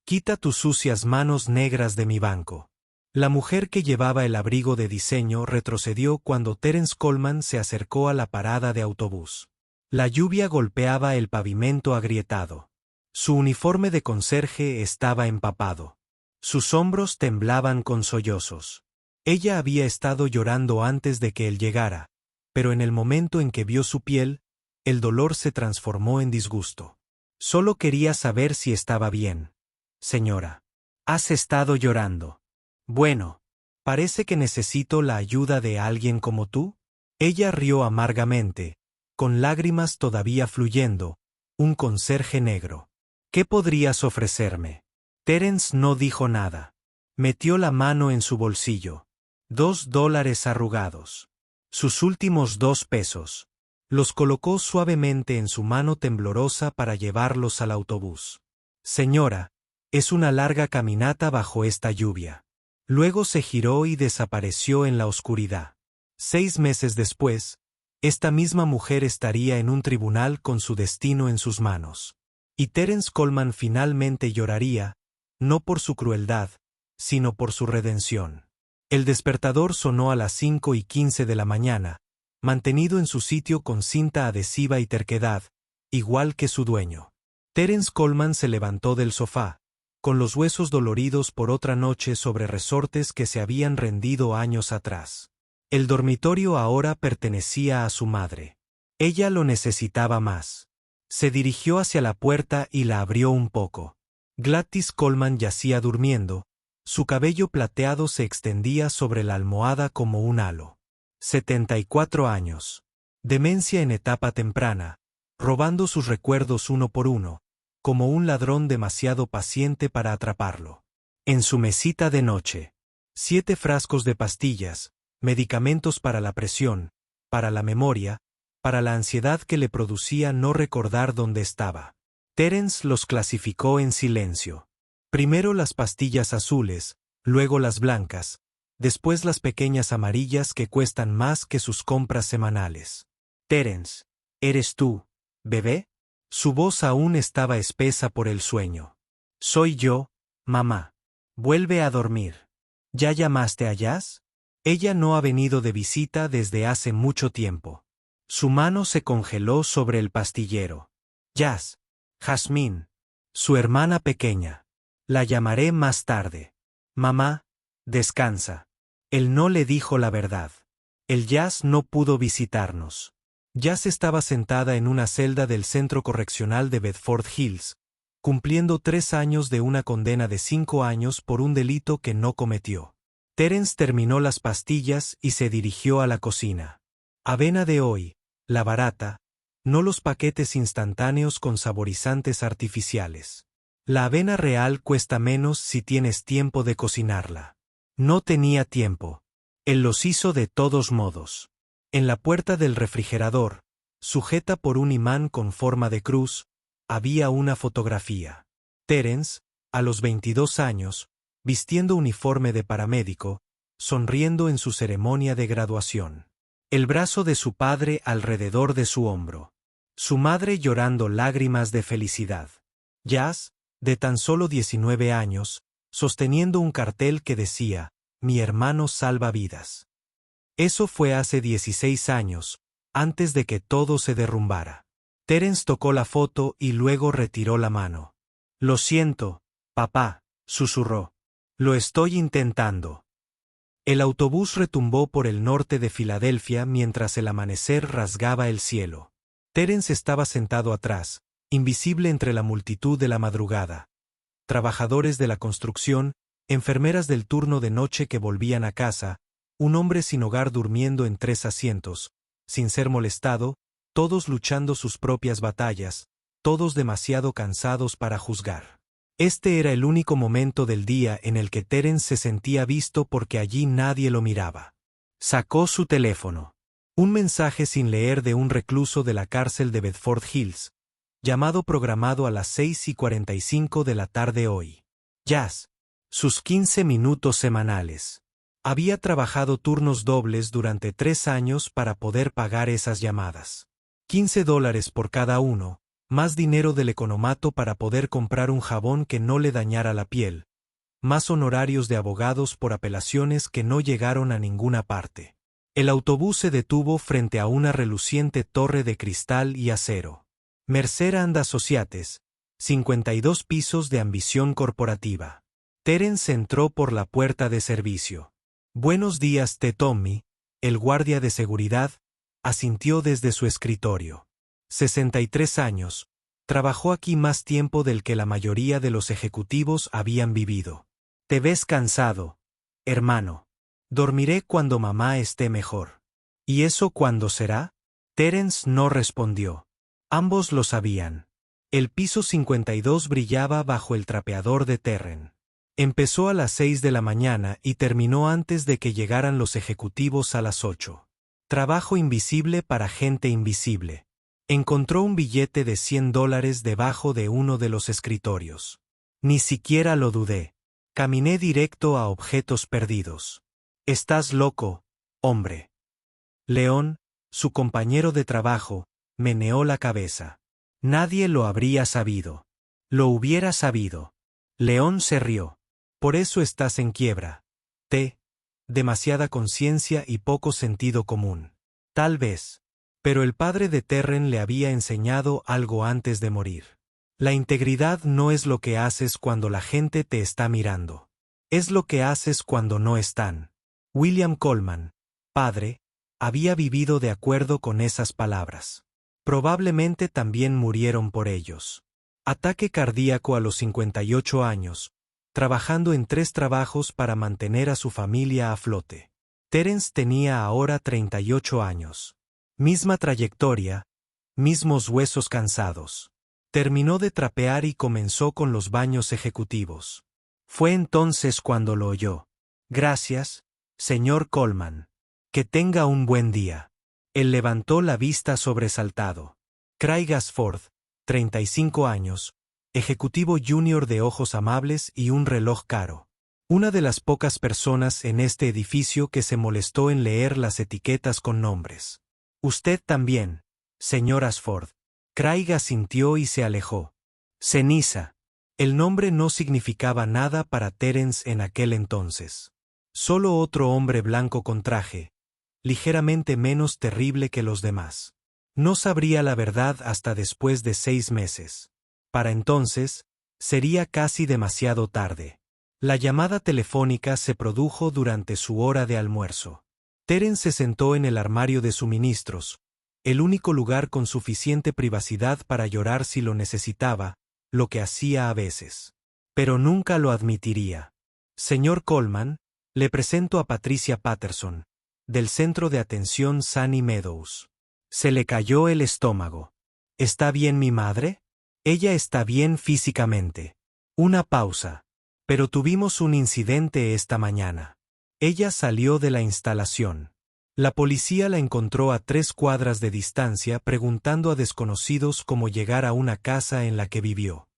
Quita tus sucias manos negras de mi banco. La mujer que llevaba el abrigo de diseño retrocedió cuando Terence Coleman se acercó a la parada de autobús. La lluvia golpeaba el pavimento agrietado. Su uniforme de conserje estaba empapado. Sus hombros temblaban con sollozos. Ella había estado llorando antes de que él llegara, pero en el momento en que vio su piel, el dolor se transformó en disgusto. Solo quería saber si estaba bien. Señora, has estado llorando. Bueno, parece que necesito la ayuda de alguien como tú. Ella rió amargamente, con lágrimas todavía fluyendo, un conserje negro. ¿Qué podrías ofrecerme? Terence no dijo nada. Metió la mano en su bolsillo. $2 arrugados. Sus últimos 2 pesos. Los colocó suavemente en su mano temblorosa para llevarlos al autobús. Señora, es una larga caminata bajo esta lluvia. Luego se giró y desapareció en la oscuridad. 6 meses después, esta misma mujer estaría en un tribunal con su destino en sus manos. Y Terence Coleman finalmente lloraría, no por su crueldad, sino por su redención. El despertador sonó a las 5:15 de la mañana, mantenido en su sitio con cinta adhesiva y terquedad, igual que su dueño. Terence Coleman se levantó del sofá, con los huesos doloridos por otra noche sobre resortes que se habían rendido años atrás. El dormitorio ahora pertenecía a su madre. Ella lo necesitaba más. Se dirigió hacia la puerta y la abrió un poco. Gladys Coleman yacía durmiendo, su cabello plateado se extendía sobre la almohada como un halo. 74 años. Demencia en etapa temprana, robando sus recuerdos uno por uno, como un ladrón demasiado paciente para atraparlo. En su mesita de noche, 7 frascos de pastillas, medicamentos para la presión, para la memoria, para la ansiedad que le producía no recordar dónde estaba. Terence los clasificó en silencio. Primero las pastillas azules, luego las blancas, después las pequeñas amarillas que cuestan más que sus compras semanales. Terence, ¿eres tú, bebé? Su voz aún estaba espesa por el sueño. Soy yo, mamá. Vuelve a dormir. ¿Ya llamaste a Jazz? Ella no ha venido de visita desde hace mucho tiempo. Su mano se congeló sobre el pastillero. Jazz. Jazmín. Su hermana pequeña. La llamaré más tarde. Mamá, descansa. Él no le dijo la verdad. El Jazz no pudo visitarnos. Jazz estaba sentada en una celda del Centro Correccional de Bedford Hills, cumpliendo 3 años de una condena de 5 años por un delito que no cometió. Terence terminó las pastillas y se dirigió a la cocina. Avena de hoy, la barata, no los paquetes instantáneos con saborizantes artificiales. La avena real cuesta menos si tienes tiempo de cocinarla. No tenía tiempo. Él los hizo de todos modos. En la puerta del refrigerador, sujeta por un imán con forma de cruz, había una fotografía. Terence, a los 22 años, vistiendo uniforme de paramédico, sonriendo en su ceremonia de graduación. El brazo de su padre alrededor de su hombro. Su madre llorando lágrimas de felicidad. Jazz, de tan solo 19 años, sosteniendo un cartel que decía, «Mi hermano salva vidas». Eso fue hace 16 años, antes de que todo se derrumbara. Terence tocó la foto y luego retiró la mano. «Lo siento, papá», susurró. «Lo estoy intentando». El autobús retumbó por el norte de Filadelfia mientras el amanecer rasgaba el cielo. Terence estaba sentado atrás, invisible entre la multitud de la madrugada. Trabajadores de la construcción, enfermeras del turno de noche que volvían a casa, un hombre sin hogar durmiendo en 3 asientos, sin ser molestado, todos luchando sus propias batallas, todos demasiado cansados para juzgar. Este era el único momento del día en el que Terence se sentía visto porque allí nadie lo miraba. Sacó su teléfono. Un mensaje sin leer de un recluso de la cárcel de Bedford Hills, llamado programado a las 6:45 de la tarde hoy. Jazz. Sus 15 minutos semanales. Había trabajado turnos dobles durante 3 años para poder pagar esas llamadas. $15 por cada uno, más dinero del economato para poder comprar un jabón que no le dañara la piel, más honorarios de abogados por apelaciones que no llegaron a ninguna parte. El autobús se detuvo frente a una reluciente torre de cristal y acero. Mercer and Associates, 52 pisos de ambición corporativa. Terence entró por la puerta de servicio. Buenos días, Tommy, el guardia de seguridad, asintió desde su escritorio. 63 años. Trabajó aquí más tiempo del que la mayoría de los ejecutivos habían vivido. Te ves cansado, hermano. Dormiré cuando mamá esté mejor. ¿Y eso cuándo será? Terence no respondió. Ambos lo sabían. El piso 52 brillaba bajo el trapeador de Terren. Empezó a las 6 de la mañana y terminó antes de que llegaran los ejecutivos a las 8. Trabajo invisible para gente invisible. Encontró un billete de $100 debajo de uno de los escritorios. Ni siquiera lo dudé. Caminé directo a objetos perdidos. Estás loco, hombre. León, su compañero de trabajo, meneó la cabeza. Nadie lo habría sabido. Lo hubiera sabido. León se rió. Por eso estás en quiebra. Demasiada conciencia y poco sentido común. Tal vez. Pero el padre de Terren le había enseñado algo antes de morir. La integridad no es lo que haces cuando la gente te está mirando. Es lo que haces cuando no están. William Coleman, padre, había vivido de acuerdo con esas palabras. Probablemente también murieron por ellos. Ataque cardíaco a los 58 años, trabajando en 3 trabajos para mantener a su familia a flote. Terence tenía ahora 38 años. Misma trayectoria, mismos huesos cansados. Terminó de trapear y comenzó con los baños ejecutivos. Fue entonces cuando lo oyó. Gracias, señor Coleman. Que tenga un buen día. Él levantó la vista sobresaltado. Craig Ashford, 35 años, ejecutivo junior de ojos amables y un reloj caro. Una de las pocas personas en este edificio que se molestó en leer las etiquetas con nombres. Usted también, señor Ashford. Craig asintió y se alejó. Ceniza. El nombre no significaba nada para Terence en aquel entonces. Solo otro hombre blanco con traje, ligeramente menos terrible que los demás. No sabría la verdad hasta después de 6 meses. Para entonces, sería casi demasiado tarde. La llamada telefónica se produjo durante su hora de almuerzo. Terence se sentó en el armario de suministros, el único lugar con suficiente privacidad para llorar si lo necesitaba, lo que hacía a veces. Pero nunca lo admitiría. Señor Coleman, le presento a Patricia Patterson, del Centro de Atención Sunny Meadows. Se le cayó el estómago. ¿Está bien mi madre? Ella está bien físicamente. Una pausa. Pero tuvimos un incidente esta mañana. Ella salió de la instalación. La policía la encontró a 3 cuadras de distancia preguntando a desconocidos cómo llegar a una casa en la que vivió.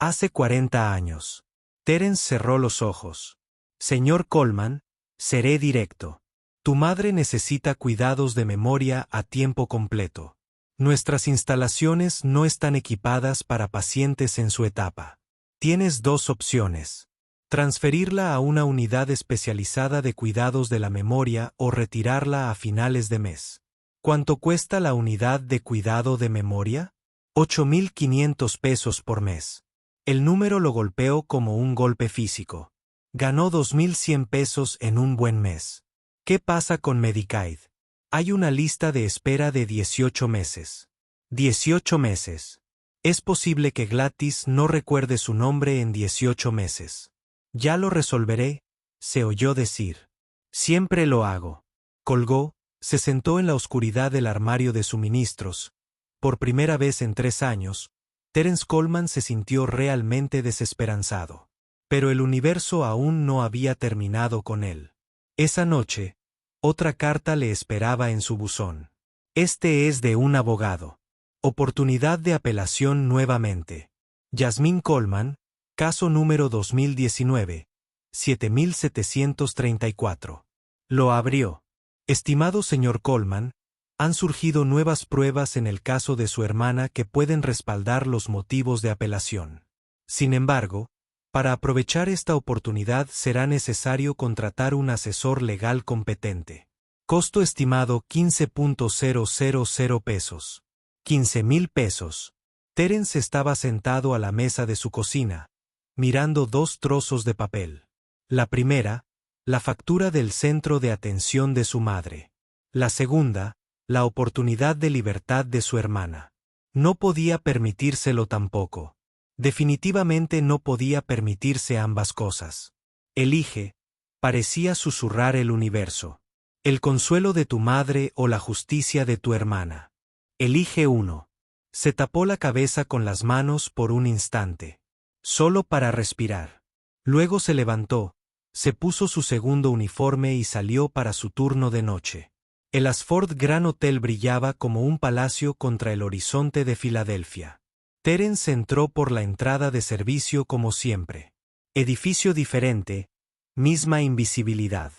Hace 40 años. Terence cerró los ojos. Señor Coleman, seré directo. Tu madre necesita cuidados de memoria a tiempo completo. Nuestras instalaciones no están equipadas para pacientes en su etapa. Tienes 2 opciones. Transferirla a una unidad especializada de cuidados de la memoria o retirarla a finales de mes. ¿Cuánto cuesta la unidad de cuidado de memoria? 8,500 pesos por mes. El número lo golpeó como un golpe físico. Ganó 2,100 pesos en un buen mes. ¿Qué pasa con Medicaid? Hay una lista de espera de 18 meses. 18 meses. Es posible que Gladys no recuerde su nombre en 18 meses. Ya lo resolveré, se oyó decir. Siempre lo hago. Colgó, se sentó en la oscuridad del armario de suministros. Por primera vez en 3 años, Terence Coleman se sintió realmente desesperanzado. Pero el universo aún no había terminado con él. Esa noche, otra carta le esperaba en su buzón. Este es de un abogado. Oportunidad de apelación nuevamente. Yasmín Coleman, caso número 2019, 7734. Lo abrió. Estimado señor Coleman, Han surgido nuevas pruebas en el caso de su hermana que pueden respaldar los motivos de apelación. Sin embargo, para aprovechar esta oportunidad será necesario contratar un asesor legal competente. Costo estimado $15.000 pesos. 15,000 pesos. Terence estaba sentado a la mesa de su cocina, mirando dos trozos de papel. La primera, la factura del centro de atención de su madre. La segunda, la oportunidad de libertad de su hermana. No podía permitírselo tampoco. Definitivamente no podía permitirse ambas cosas. Elige, parecía susurrar el universo. El consuelo de tu madre o la justicia de tu hermana. Elige uno. Se tapó la cabeza con las manos por un instante. Solo para respirar. Luego se levantó, se puso su segundo uniforme y salió para su turno de noche. El Ashford Grand Hotel brillaba como un palacio contra el horizonte de Filadelfia. Terence entró por la entrada de servicio como siempre. Edificio diferente, misma invisibilidad.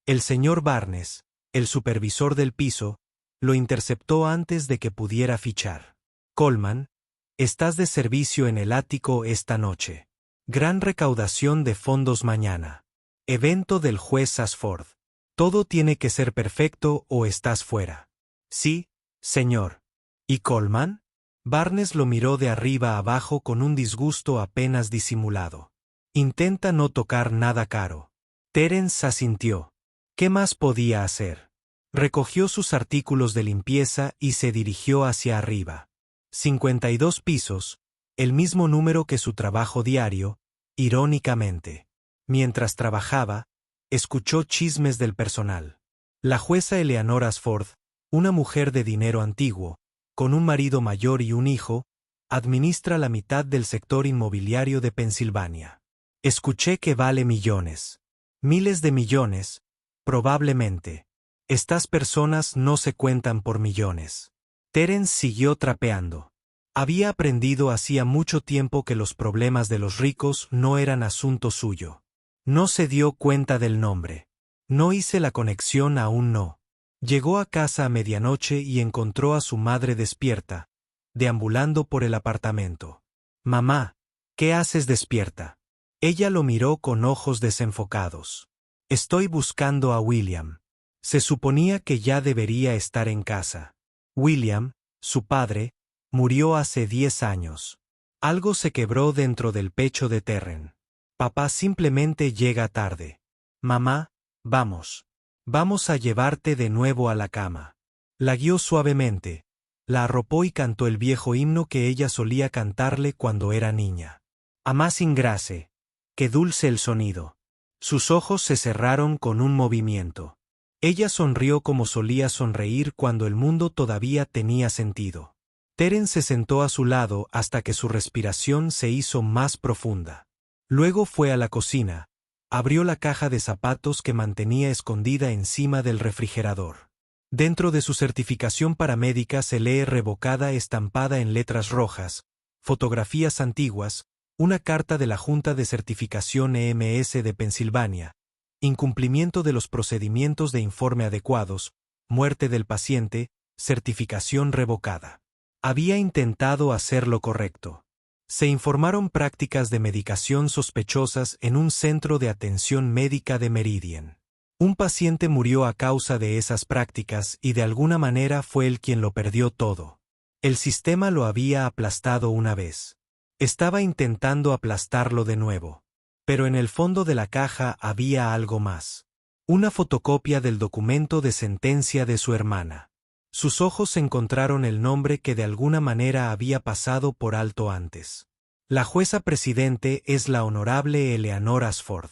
El señor Barnes, el supervisor del piso, lo interceptó antes de que pudiera fichar. Coleman, estás de servicio en el ático esta noche. Gran recaudación de fondos mañana. Evento del juez Ashford. Todo tiene que ser perfecto o estás fuera. Sí, señor. ¿Y Coleman? Barnes lo miró de arriba abajo con un disgusto apenas disimulado. Intenta no tocar nada caro. Terence asintió. ¿Qué más podía hacer? Recogió sus artículos de limpieza y se dirigió hacia arriba. 52 pisos, el mismo número que su trabajo diario, irónicamente. Mientras trabajaba, escuchó chismes del personal. La jueza Eleanor Ashford, una mujer de dinero antiguo, con un marido mayor y un hijo, administra la mitad del sector inmobiliario de Pensilvania. Escuché que vale millones. Miles de millones, probablemente. Estas personas no se cuentan por millones. Terence siguió trapeando. Había aprendido hacía mucho tiempo que los problemas de los ricos no eran asunto suyo. No se dio cuenta del nombre. No hice la conexión aún no. Llegó a casa a medianoche y encontró a su madre despierta, deambulando por el apartamento. Mamá, ¿qué haces despierta? Ella lo miró con ojos desenfocados. Estoy buscando a William. Se suponía que ya debería estar en casa. William, su padre, murió hace 10 años. Algo se quebró dentro del pecho de Terren. Papá simplemente llega tarde. Mamá, vamos. Vamos a llevarte de nuevo a la cama. La guió suavemente, la arropó y cantó el viejo himno que ella solía cantarle cuando era niña. Amás ingrase. Qué dulce el sonido. Sus ojos se cerraron con un movimiento. Ella sonrió como solía sonreír cuando el mundo todavía tenía sentido. Terence se sentó a su lado hasta que su respiración se hizo más profunda. Luego fue a la cocina, abrió la caja de zapatos que mantenía escondida encima del refrigerador. Dentro de su certificación paramédica se lee revocada estampada en letras rojas, fotografías antiguas, una carta de la Junta de Certificación EMS de Pensilvania, incumplimiento de los procedimientos de informe adecuados, muerte del paciente, certificación revocada. Había intentado hacer lo correcto. Se informaron prácticas de medicación sospechosas en un centro de atención médica de Meridian. Un paciente murió a causa de esas prácticas y de alguna manera fue él quien lo perdió todo. El sistema lo había aplastado una vez. Estaba intentando aplastarlo de nuevo. Pero en el fondo de la caja había algo más. Una fotocopia del documento de sentencia de su hermana. Sus ojos encontraron el nombre que de alguna manera había pasado por alto antes. La jueza presidente es la honorable Eleanor Ashford,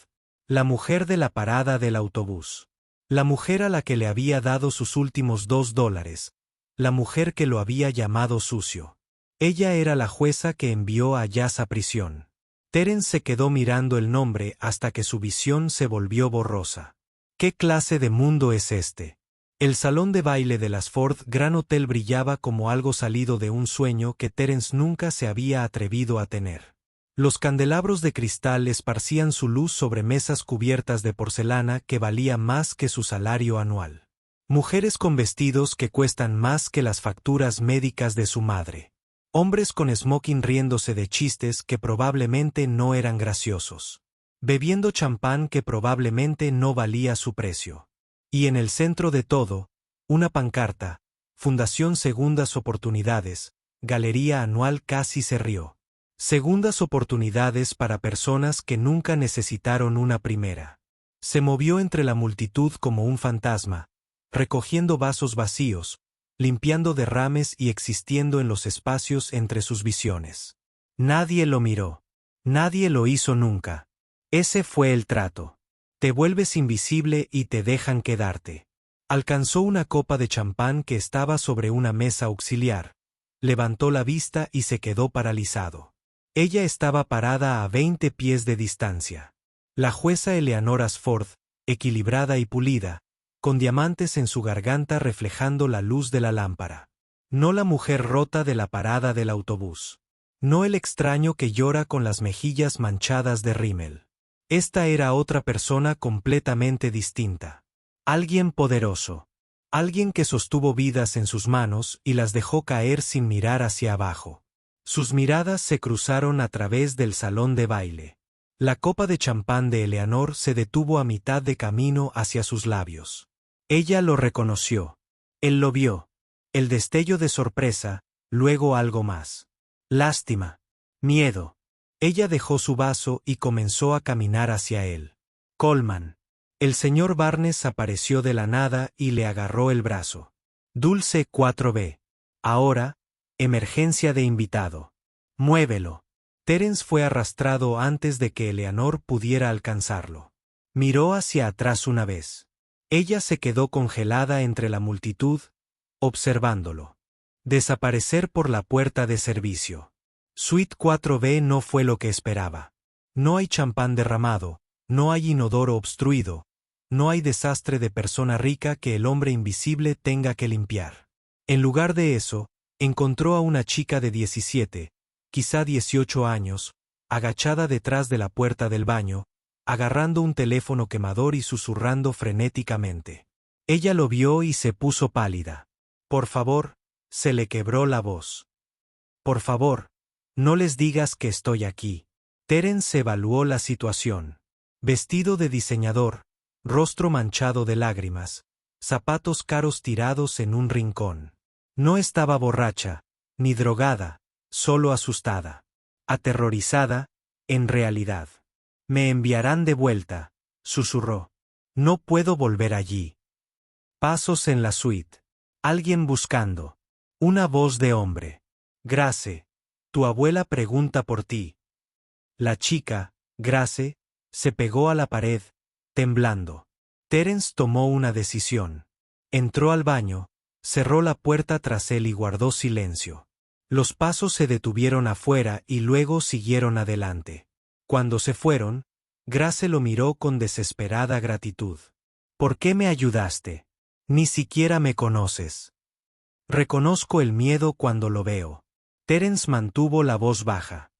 la mujer de la parada del autobús. La mujer a la que le había dado sus últimos $2, la mujer que lo había llamado sucio. Ella era la jueza que envió a Jazz a prisión. Terence se quedó mirando el nombre hasta que su visión se volvió borrosa. ¿Qué clase de mundo es este? El salón de baile del Ashford Grand Hotel brillaba como algo salido de un sueño que Terence nunca se había atrevido a tener. Los candelabros de cristal esparcían su luz sobre mesas cubiertas de porcelana que valía más que su salario anual. Mujeres con vestidos que cuestan más que las facturas médicas de su madre. Hombres con smoking riéndose de chistes que probablemente no eran graciosos. Bebiendo champán que probablemente no valía su precio. Y en el centro de todo, una pancarta, Fundación Segundas Oportunidades, Galería Anual casi se rió. Segundas oportunidades para personas que nunca necesitaron una primera. Se movió entre la multitud como un fantasma, recogiendo vasos vacíos, limpiando derrames y existiendo en los espacios entre sus visiones. Nadie lo miró. Nadie lo hizo nunca. Ese fue el trato. Te vuelves invisible y te dejan quedarte. Alcanzó una copa de champán que estaba sobre una mesa auxiliar, levantó la vista y se quedó paralizado. Ella estaba parada a 20 pies de distancia. La jueza Eleanor Ashford, equilibrada y pulida, con diamantes en su garganta reflejando la luz de la lámpara. No la mujer rota de la parada del autobús. No el extraño que llora con las mejillas manchadas de rímel. Esta era otra persona completamente distinta. Alguien poderoso. Alguien que sostuvo vidas en sus manos y las dejó caer sin mirar hacia abajo. Sus miradas se cruzaron a través del salón de baile. La copa de champán de Eleanor se detuvo a mitad de camino hacia sus labios. Ella lo reconoció. Él lo vio. El destello de sorpresa, luego algo más. Lástima. Miedo. Ella dejó su vaso y comenzó a caminar hacia él. Coleman. El señor Barnes apareció de la nada y le agarró el brazo. Dulce 4B. Ahora, emergencia de invitado. Muévelo. Terence fue arrastrado antes de que Eleanor pudiera alcanzarlo. Miró hacia atrás una vez. Ella se quedó congelada entre la multitud, observándolo. Desaparecer por la puerta de servicio. Suite 4B no fue lo que esperaba. No hay champán derramado, no hay inodoro obstruido, no hay desastre de persona rica que el hombre invisible tenga que limpiar. En lugar de eso, encontró a una chica de 17, quizá 18 años, agachada detrás de la puerta del baño, agarrando un teléfono quemador y susurrando frenéticamente. Ella lo vio y se puso pálida. Por favor, se le quebró la voz. Por favor, no les digas que estoy aquí. Terence evaluó la situación. Vestido de diseñador, rostro manchado de lágrimas, zapatos caros tirados en un rincón. No estaba borracha, ni drogada, solo asustada. Aterrorizada, en realidad. Me enviarán de vuelta, susurró. No puedo volver allí. Pasos en la suite. Alguien buscando. Una voz de hombre. Grace, tu abuela pregunta por ti. La chica, Grace, se pegó a la pared, temblando. Terence tomó una decisión. Entró al baño, cerró la puerta tras él y guardó silencio. Los pasos se detuvieron afuera y luego siguieron adelante. Cuando se fueron, Grace lo miró con desesperada gratitud. ¿Por qué me ayudaste? Ni siquiera me conoces. Reconozco el miedo cuando lo veo. Terence mantuvo la voz baja.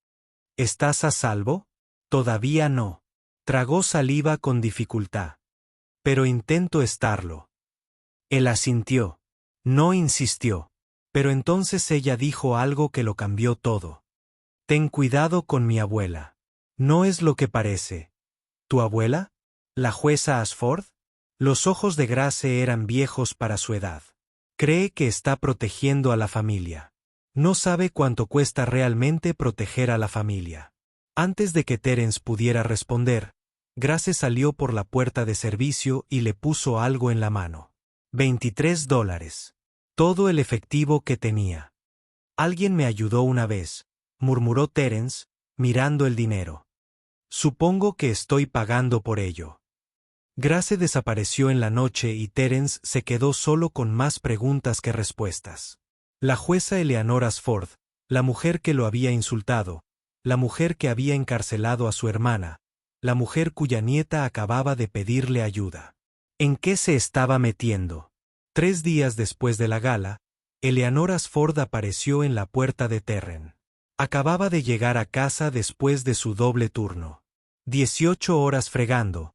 ¿Estás a salvo? Todavía no. Tragó saliva con dificultad. Pero intento estarlo. Él asintió. No insistió. Pero entonces ella dijo algo que lo cambió todo. Ten cuidado con mi abuela. No es lo que parece. ¿Tu abuela? ¿La jueza Ashford? Los ojos de Grace eran viejos para su edad. Cree que está protegiendo a la familia. No sabe cuánto cuesta realmente proteger a la familia. Antes de que Terence pudiera responder, Grace salió por la puerta de servicio y le puso algo en la mano. $23. Todo el efectivo que tenía. Alguien me ayudó una vez, murmuró Terence, mirando el dinero. Supongo que estoy pagando por ello. Grace desapareció en la noche y Terence se quedó solo con más preguntas que respuestas. La jueza Eleanor Ashford, la mujer que lo había insultado, la mujer que había encarcelado a su hermana, la mujer cuya nieta acababa de pedirle ayuda. ¿En qué se estaba metiendo? 3 días después de la gala, Eleanor Ashford apareció en la puerta de Terren. Acababa de llegar a casa después de su doble turno. 18 horas fregando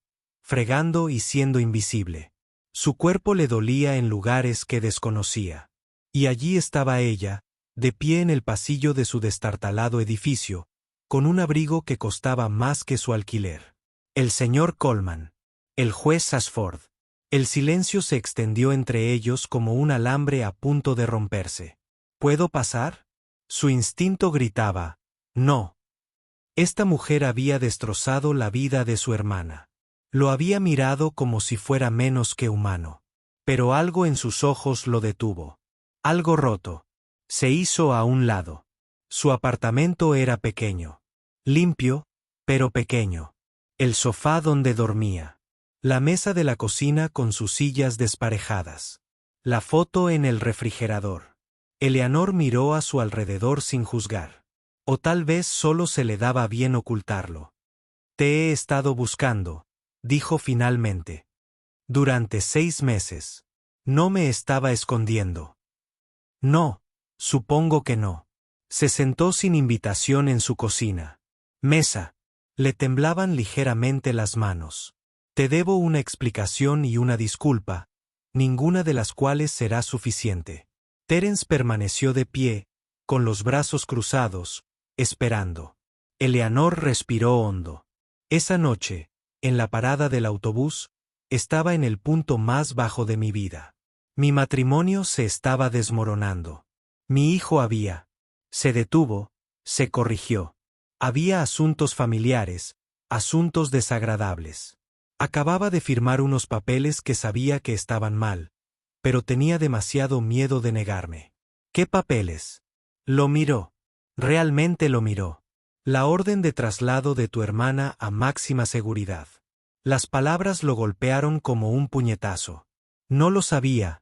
y siendo invisible. Su cuerpo le dolía en lugares que desconocía. Y allí estaba ella, de pie en el pasillo de su destartalado edificio, con un abrigo que costaba más que su alquiler. El señor Coleman. El juez Sasford. El silencio se extendió entre ellos como un alambre a punto de romperse. ¿Puedo pasar? Su instinto gritaba, no. Esta mujer había destrozado la vida de su hermana. Lo había mirado como si fuera menos que humano. Pero algo en sus ojos lo detuvo. Algo roto. Se hizo a un lado. Su apartamento era pequeño. Limpio, pero pequeño. El sofá donde dormía. La mesa de la cocina con sus sillas desparejadas. La foto en el refrigerador. Eleanor miró a su alrededor sin juzgar. O tal vez solo se le daba bien ocultarlo. Te he estado buscando, dijo finalmente. Durante 6 meses. No me estaba escondiendo. No, supongo que no. Se sentó sin invitación en su cocina. Mesa. Le temblaban ligeramente las manos. Te debo una explicación y una disculpa, ninguna de las cuales será suficiente. Terence permaneció de pie, con los brazos cruzados, esperando. Eleanor respiró hondo. Esa noche, en la parada del autobús, estaba en el punto más bajo de mi vida. Mi matrimonio se estaba desmoronando. Mi hijo se detuvo, se corrigió. Había asuntos familiares, asuntos desagradables. Acababa de firmar unos papeles que sabía que estaban mal, pero tenía demasiado miedo de negarme. ¿Qué papeles? Lo miró. Realmente lo miró. La orden de traslado de tu hermana a máxima seguridad. Las palabras lo golpearon como un puñetazo. No lo sabía,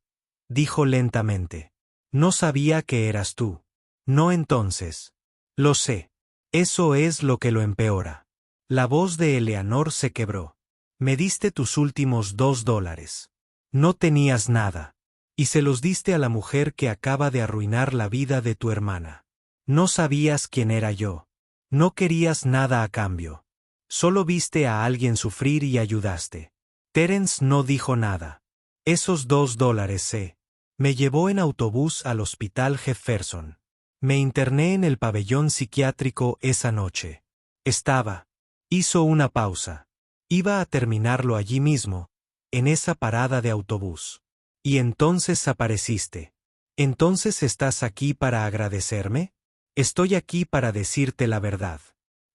dijo lentamente. No sabía que eras tú. No entonces. Lo sé. Eso es lo que lo empeora. La voz de Eleanor se quebró. Me diste tus últimos $2. No tenías nada. Y se los diste a la mujer que acaba de arruinar la vida de tu hermana. No sabías quién era yo. No querías nada a cambio. Solo viste a alguien sufrir y ayudaste. Terence no dijo nada. Esos $2 me llevó en autobús al hospital Jefferson. Me interné en el pabellón psiquiátrico esa noche. Hizo una pausa. Iba a terminarlo allí mismo, en esa parada de autobús. Y entonces apareciste. ¿Entonces estás aquí para agradecerme? Estoy aquí para decirte la verdad.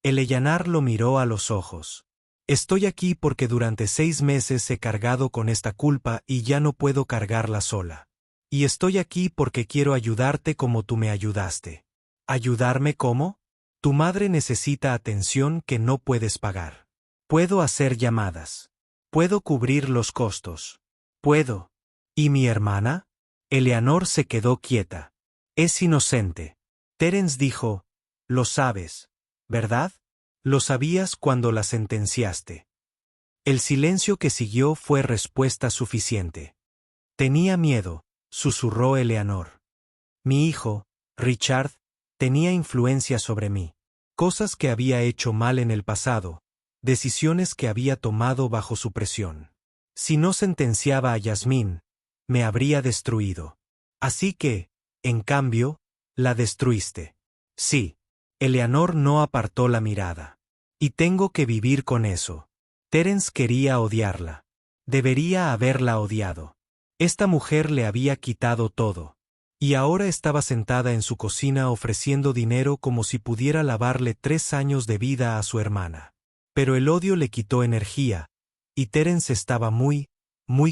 Eleanor lo miró a los ojos. Estoy aquí porque durante 6 meses he cargado con esta culpa y ya no puedo cargarla sola. Y estoy aquí porque quiero ayudarte como tú me ayudaste. ¿Ayudarme cómo? Tu madre necesita atención que no puedes pagar. Puedo hacer llamadas. Puedo cubrir los costos. Puedo. ¿Y mi hermana? Eleanor se quedó quieta. Es inocente. Terence dijo, lo sabes, ¿verdad? Lo sabías cuando la sentenciaste. El silencio que siguió fue respuesta suficiente. Tenía miedo, susurró Eleanor. Mi hijo, Richard, tenía influencia sobre mí. Cosas que había hecho mal en el pasado. Decisiones que había tomado bajo su presión. Si no sentenciaba a Yasmín, me habría destruido. Así que, en cambio, la destruiste. Sí. Eleanor no apartó la mirada. Y tengo que vivir con eso. Terence quería odiarla. Debería haberla odiado. Esta mujer le había quitado todo. Y ahora estaba sentada en su cocina ofreciendo dinero como si pudiera lavarle 3 años de vida a su hermana. Pero el odio le quitó energía, y Terence estaba muy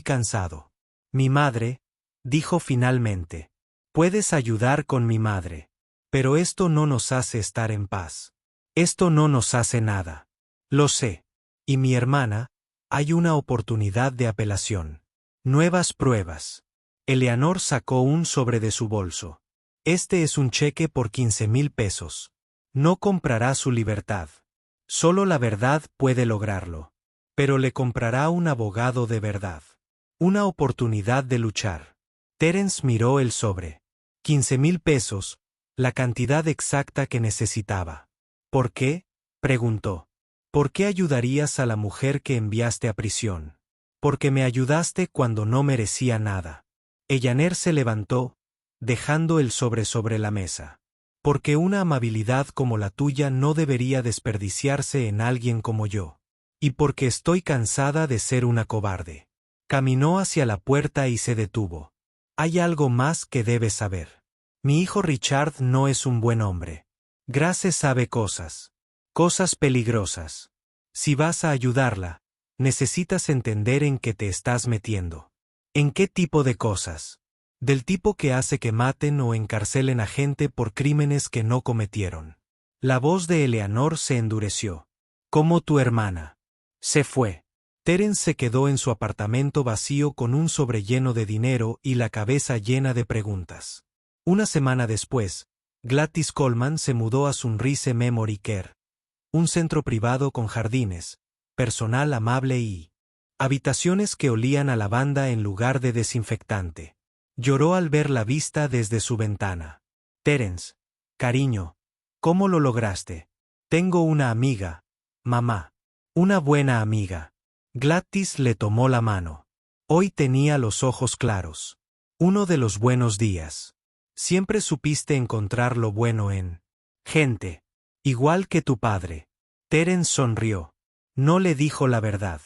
cansado. Mi madre, dijo finalmente. Puedes ayudar con mi madre. Pero esto no nos hace estar en paz. Esto no nos hace nada. Lo sé. Y mi hermana, hay una oportunidad de apelación. Nuevas pruebas. Eleanor sacó un sobre de su bolso. Este es un cheque por 15,000 pesos. No comprará su libertad. Solo la verdad puede lograrlo. Pero le comprará un abogado de verdad. Una oportunidad de luchar. Terence miró el sobre. 15,000 pesos, la cantidad exacta que necesitaba. ¿Por qué? Preguntó. ¿Por qué ayudarías a la mujer que enviaste a prisión? Porque me ayudaste cuando no merecía nada. Ellaner se levantó, dejando el sobre la mesa. Porque una amabilidad como la tuya no debería desperdiciarse en alguien como yo. Y porque estoy cansada de ser una cobarde. Caminó hacia la puerta y se detuvo. Hay algo más que debes saber. Mi hijo Richard no es un buen hombre. Grace sabe cosas. Cosas peligrosas. Si vas a ayudarla, necesitas entender en qué te estás metiendo. ¿En qué tipo de cosas? Del tipo que hace que maten o encarcelen a gente por crímenes que no cometieron. La voz de Eleanor se endureció. Como tu hermana. Se fue. Terence se quedó en su apartamento vacío con un sobre lleno de dinero y la cabeza llena de preguntas. Una semana después, Gladys Coleman se mudó a Sunrise Memory Care, un centro privado con jardines, personal amable y habitaciones que olían a lavanda en lugar de desinfectante. Lloró al ver la vista desde su ventana. Terence, cariño, ¿cómo lo lograste? Tengo una amiga, mamá, una buena amiga. Gladys le tomó la mano. Hoy tenía los ojos claros. Uno de los buenos días. Siempre supiste encontrar lo bueno en gente. Igual que tu padre. Terence sonrió. No le dijo la verdad.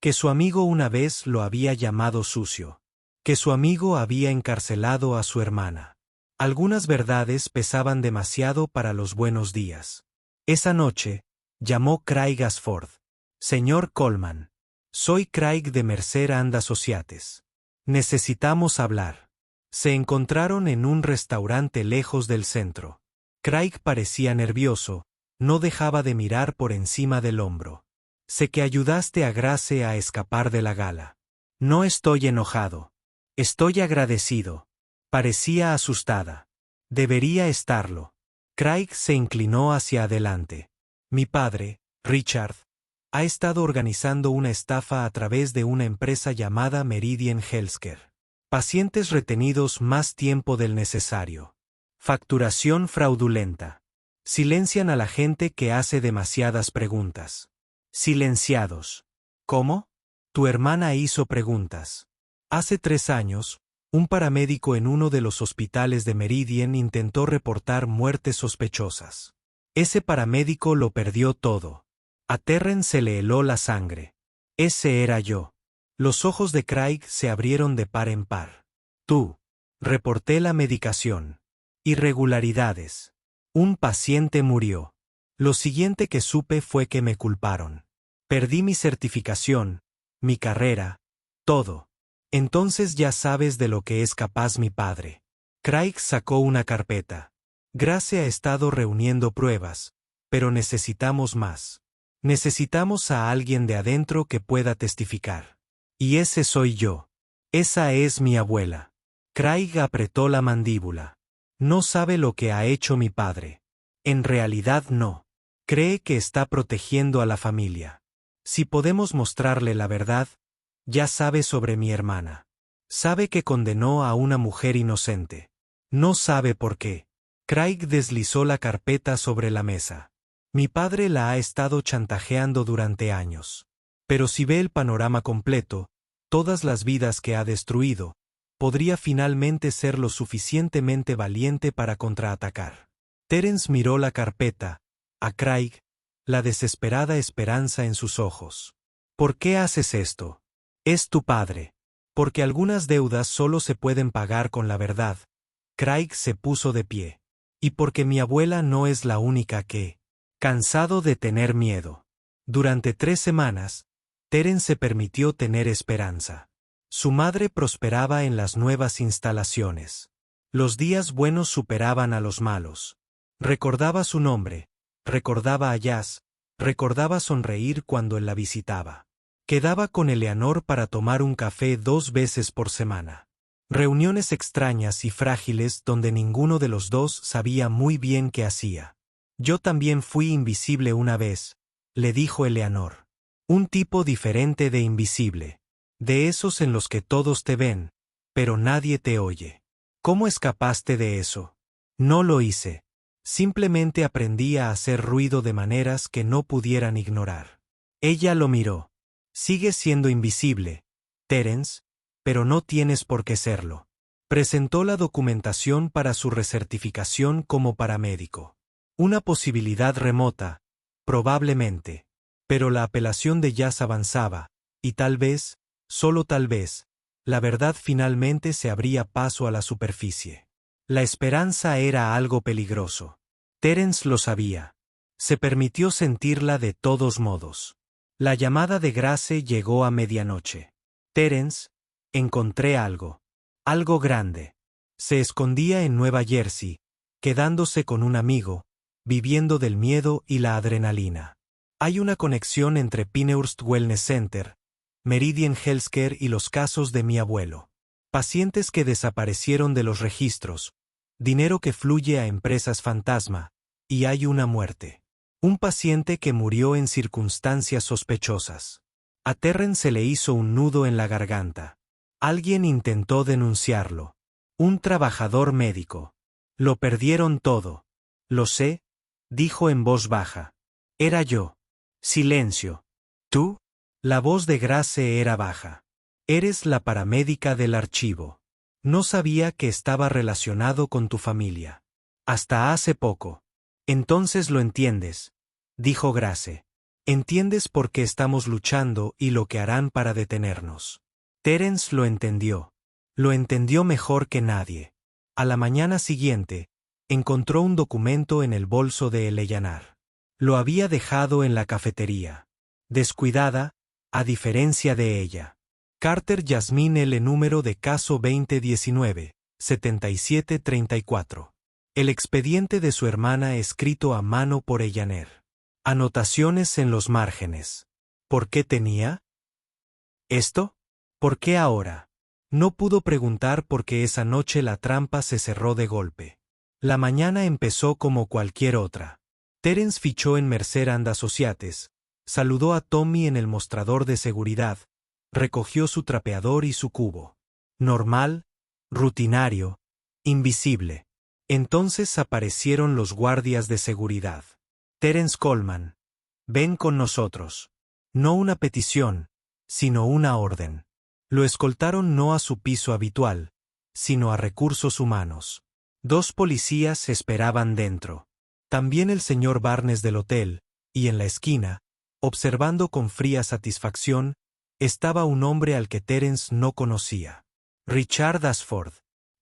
Que su amigo una vez lo había llamado sucio. Que su amigo había encarcelado a su hermana. Algunas verdades pesaban demasiado para los buenos días. Esa noche, llamó Craig Ashford. Señor Coleman. Soy Craig de Mercer and Associates. Necesitamos hablar. Se encontraron en un restaurante lejos del centro. Craig parecía nervioso, no dejaba de mirar por encima del hombro. Sé que ayudaste a Grace a escapar de la gala. No estoy enojado. Estoy agradecido. Parecía asustada. Debería estarlo. Craig se inclinó hacia adelante. Mi padre, Richard, ha estado organizando una estafa a través de una empresa llamada Meridian Healthcare. Pacientes retenidos más tiempo del necesario. Facturación fraudulenta. Silencian a la gente que hace demasiadas preguntas. Silenciados. ¿Cómo? Tu hermana hizo preguntas. Hace 3 años, un paramédico en uno de los hospitales de Meridian intentó reportar muertes sospechosas. Ese paramédico lo perdió todo. A Terrence se le heló la sangre. Ese era yo. Los ojos de Craig se abrieron de par en par. Tú. Reporté la medicación. Irregularidades. Un paciente murió. Lo siguiente que supe fue que me culparon. Perdí mi certificación, mi carrera, todo. Entonces ya sabes de lo que es capaz mi padre. Craig sacó una carpeta. Grace ha estado reuniendo pruebas, pero necesitamos más. Necesitamos a alguien de adentro que pueda testificar. Y ese soy yo. Esa es mi abuela. Craig apretó la mandíbula. No sabe lo que ha hecho mi padre. En realidad no. Cree que está protegiendo a la familia. Si podemos mostrarle la verdad, ya sabe sobre mi hermana. Sabe que condenó a una mujer inocente. No sabe por qué. Craig deslizó la carpeta sobre la mesa. Mi padre la ha estado chantajeando durante años. Pero si ve el panorama completo, todas las vidas que ha destruido, podría finalmente ser lo suficientemente valiente para contraatacar. Terence miró la carpeta, a Craig, la desesperada esperanza en sus ojos. ¿Por qué haces esto? Es tu padre. Porque algunas deudas solo se pueden pagar con la verdad. Craig se puso de pie. Y porque mi abuela no es la única que... Cansado de tener miedo. Durante 3 semanas, Terence se permitió tener esperanza. Su madre prosperaba en las nuevas instalaciones. Los días buenos superaban a los malos. Recordaba su nombre, recordaba a Jazz, recordaba sonreír cuando él la visitaba. Quedaba con Eleanor para tomar un café 2 veces por semana. Reuniones extrañas y frágiles donde ninguno de los dos sabía muy bien qué hacía. Yo también fui invisible una vez, le dijo Eleanor. Un tipo diferente de invisible. De esos en los que todos te ven, pero nadie te oye. ¿Cómo escapaste de eso? No lo hice. Simplemente aprendí a hacer ruido de maneras que no pudieran ignorar. Ella lo miró. Sigues siendo invisible, Terence, pero no tienes por qué serlo. Presentó la documentación para su recertificación como paramédico. Una posibilidad remota, probablemente. Pero la apelación de Jazz avanzaba, y tal vez, solo tal vez, la verdad finalmente se abría paso a la superficie. La esperanza era algo peligroso. Terence lo sabía. Se permitió sentirla de todos modos. La llamada de Grace llegó a medianoche. Terence, encontré algo. Algo grande. Se escondía en Nueva Jersey, quedándose con un amigo, viviendo del miedo y la adrenalina. Hay una conexión entre Pinehurst Wellness Center, Meridian Healthcare y los casos de mi abuelo. Pacientes que desaparecieron de los registros, dinero que fluye a empresas fantasma, y hay una muerte. Un paciente que murió en circunstancias sospechosas. A Terrence se le hizo un nudo en la garganta. Alguien intentó denunciarlo. Un trabajador médico. Lo perdieron todo. Lo sé, dijo en voz baja. Era yo. Silencio. ¿Tú? La voz de Grace era baja. Eres la paramédica del archivo. No sabía que estaba relacionado con tu familia. Hasta hace poco. Entonces lo entiendes, dijo Grace. Entiendes por qué estamos luchando y lo que harán para detenernos. Terence lo entendió. Lo entendió mejor que nadie. A la mañana siguiente, encontró un documento en el bolso de Eleanor. Lo había dejado en la cafetería. Descuidada, a diferencia de ella. Carter Jasmine L. número de caso 2019, 7734. El expediente de su hermana escrito a mano por Eleanor. Anotaciones en los márgenes. ¿Por qué tenía esto? ¿Por qué ahora? No pudo preguntar porque esa noche la trampa se cerró de golpe. La mañana empezó como cualquier otra. Terence fichó en Mercer and Associates, saludó a Tommy en el mostrador de seguridad, recogió su trapeador y su cubo. Normal, rutinario, invisible. Entonces aparecieron los guardias de seguridad. Terence Coleman. Ven con nosotros. No una petición, sino una orden. Lo escoltaron no a su piso habitual, sino a recursos humanos. 2 policías esperaban dentro. También el señor Barnes del hotel, y en la esquina, observando con fría satisfacción, estaba un hombre al que Terence no conocía. Richard Ashford.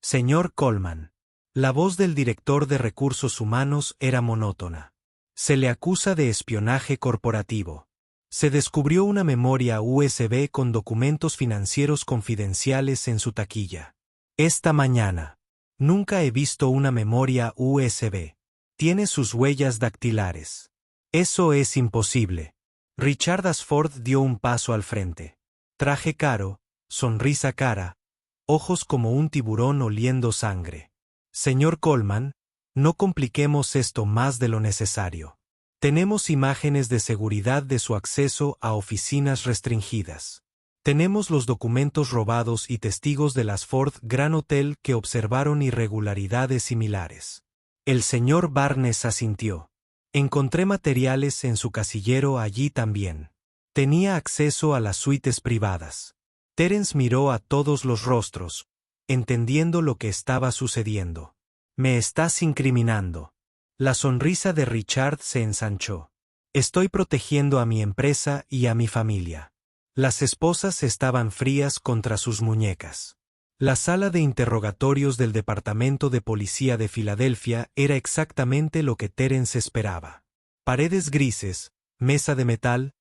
Señor Coleman. La voz del director de recursos humanos era monótona. Se le acusa de espionaje corporativo. Se descubrió una memoria USB con documentos financieros confidenciales en su taquilla. Esta mañana. Nunca he visto una memoria USB. Tiene sus huellas dactilares. Eso es imposible. Richard Ashford dio un paso al frente. Traje caro, sonrisa cara, ojos como un tiburón oliendo sangre. Señor Coleman, no compliquemos esto más de lo necesario. Tenemos imágenes de seguridad de su acceso a oficinas restringidas. Tenemos los documentos robados y testigos del Ashford Grand Hotel que observaron irregularidades similares. El señor Barnes asintió. Encontré materiales en su casillero allí también. Tenía acceso a las suites privadas. Terence miró a todos los rostros, entendiendo lo que estaba sucediendo. Me estás incriminando. La sonrisa de Richard se ensanchó. Estoy protegiendo a mi empresa y a mi familia. Las esposas estaban frías contra sus muñecas. La sala de interrogatorios del Departamento de Policía de Filadelfia era exactamente lo que Terence esperaba. Paredes grises, mesa de metal,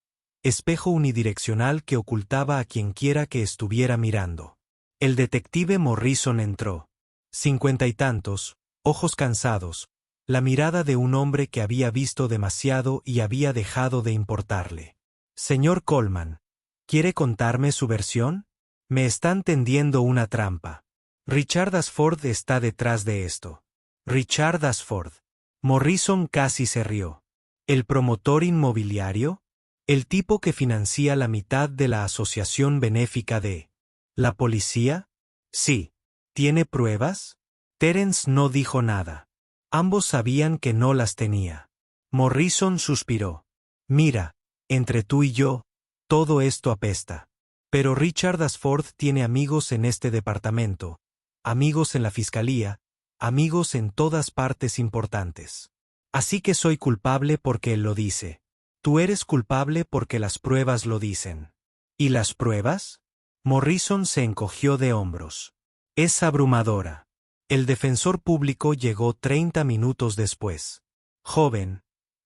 espejo unidireccional que ocultaba a quienquiera que estuviera mirando. El detective Morrison entró. 50 y tantos, ojos cansados, la mirada de un hombre que había visto demasiado y había dejado de importarle. Señor Coleman, ¿quiere contarme su versión? Me están tendiendo una trampa. Richard Ashford está detrás de esto. Richard Ashford. Morrison casi se rió. ¿El promotor inmobiliario? ¿El tipo que financia la mitad de la asociación benéfica de la policía? Sí. ¿Tiene pruebas? Terence no dijo nada. Ambos sabían que no las tenía. Morrison suspiró. Mira, entre tú y yo, todo esto apesta. Pero Richard Ashford tiene amigos en este departamento, amigos en la fiscalía, amigos en todas partes importantes. Así que soy culpable porque él lo dice. Tú eres culpable porque las pruebas lo dicen. ¿Y las pruebas? Morrison se encogió de hombros. Es abrumadora. El defensor público llegó 30 minutos después. Joven,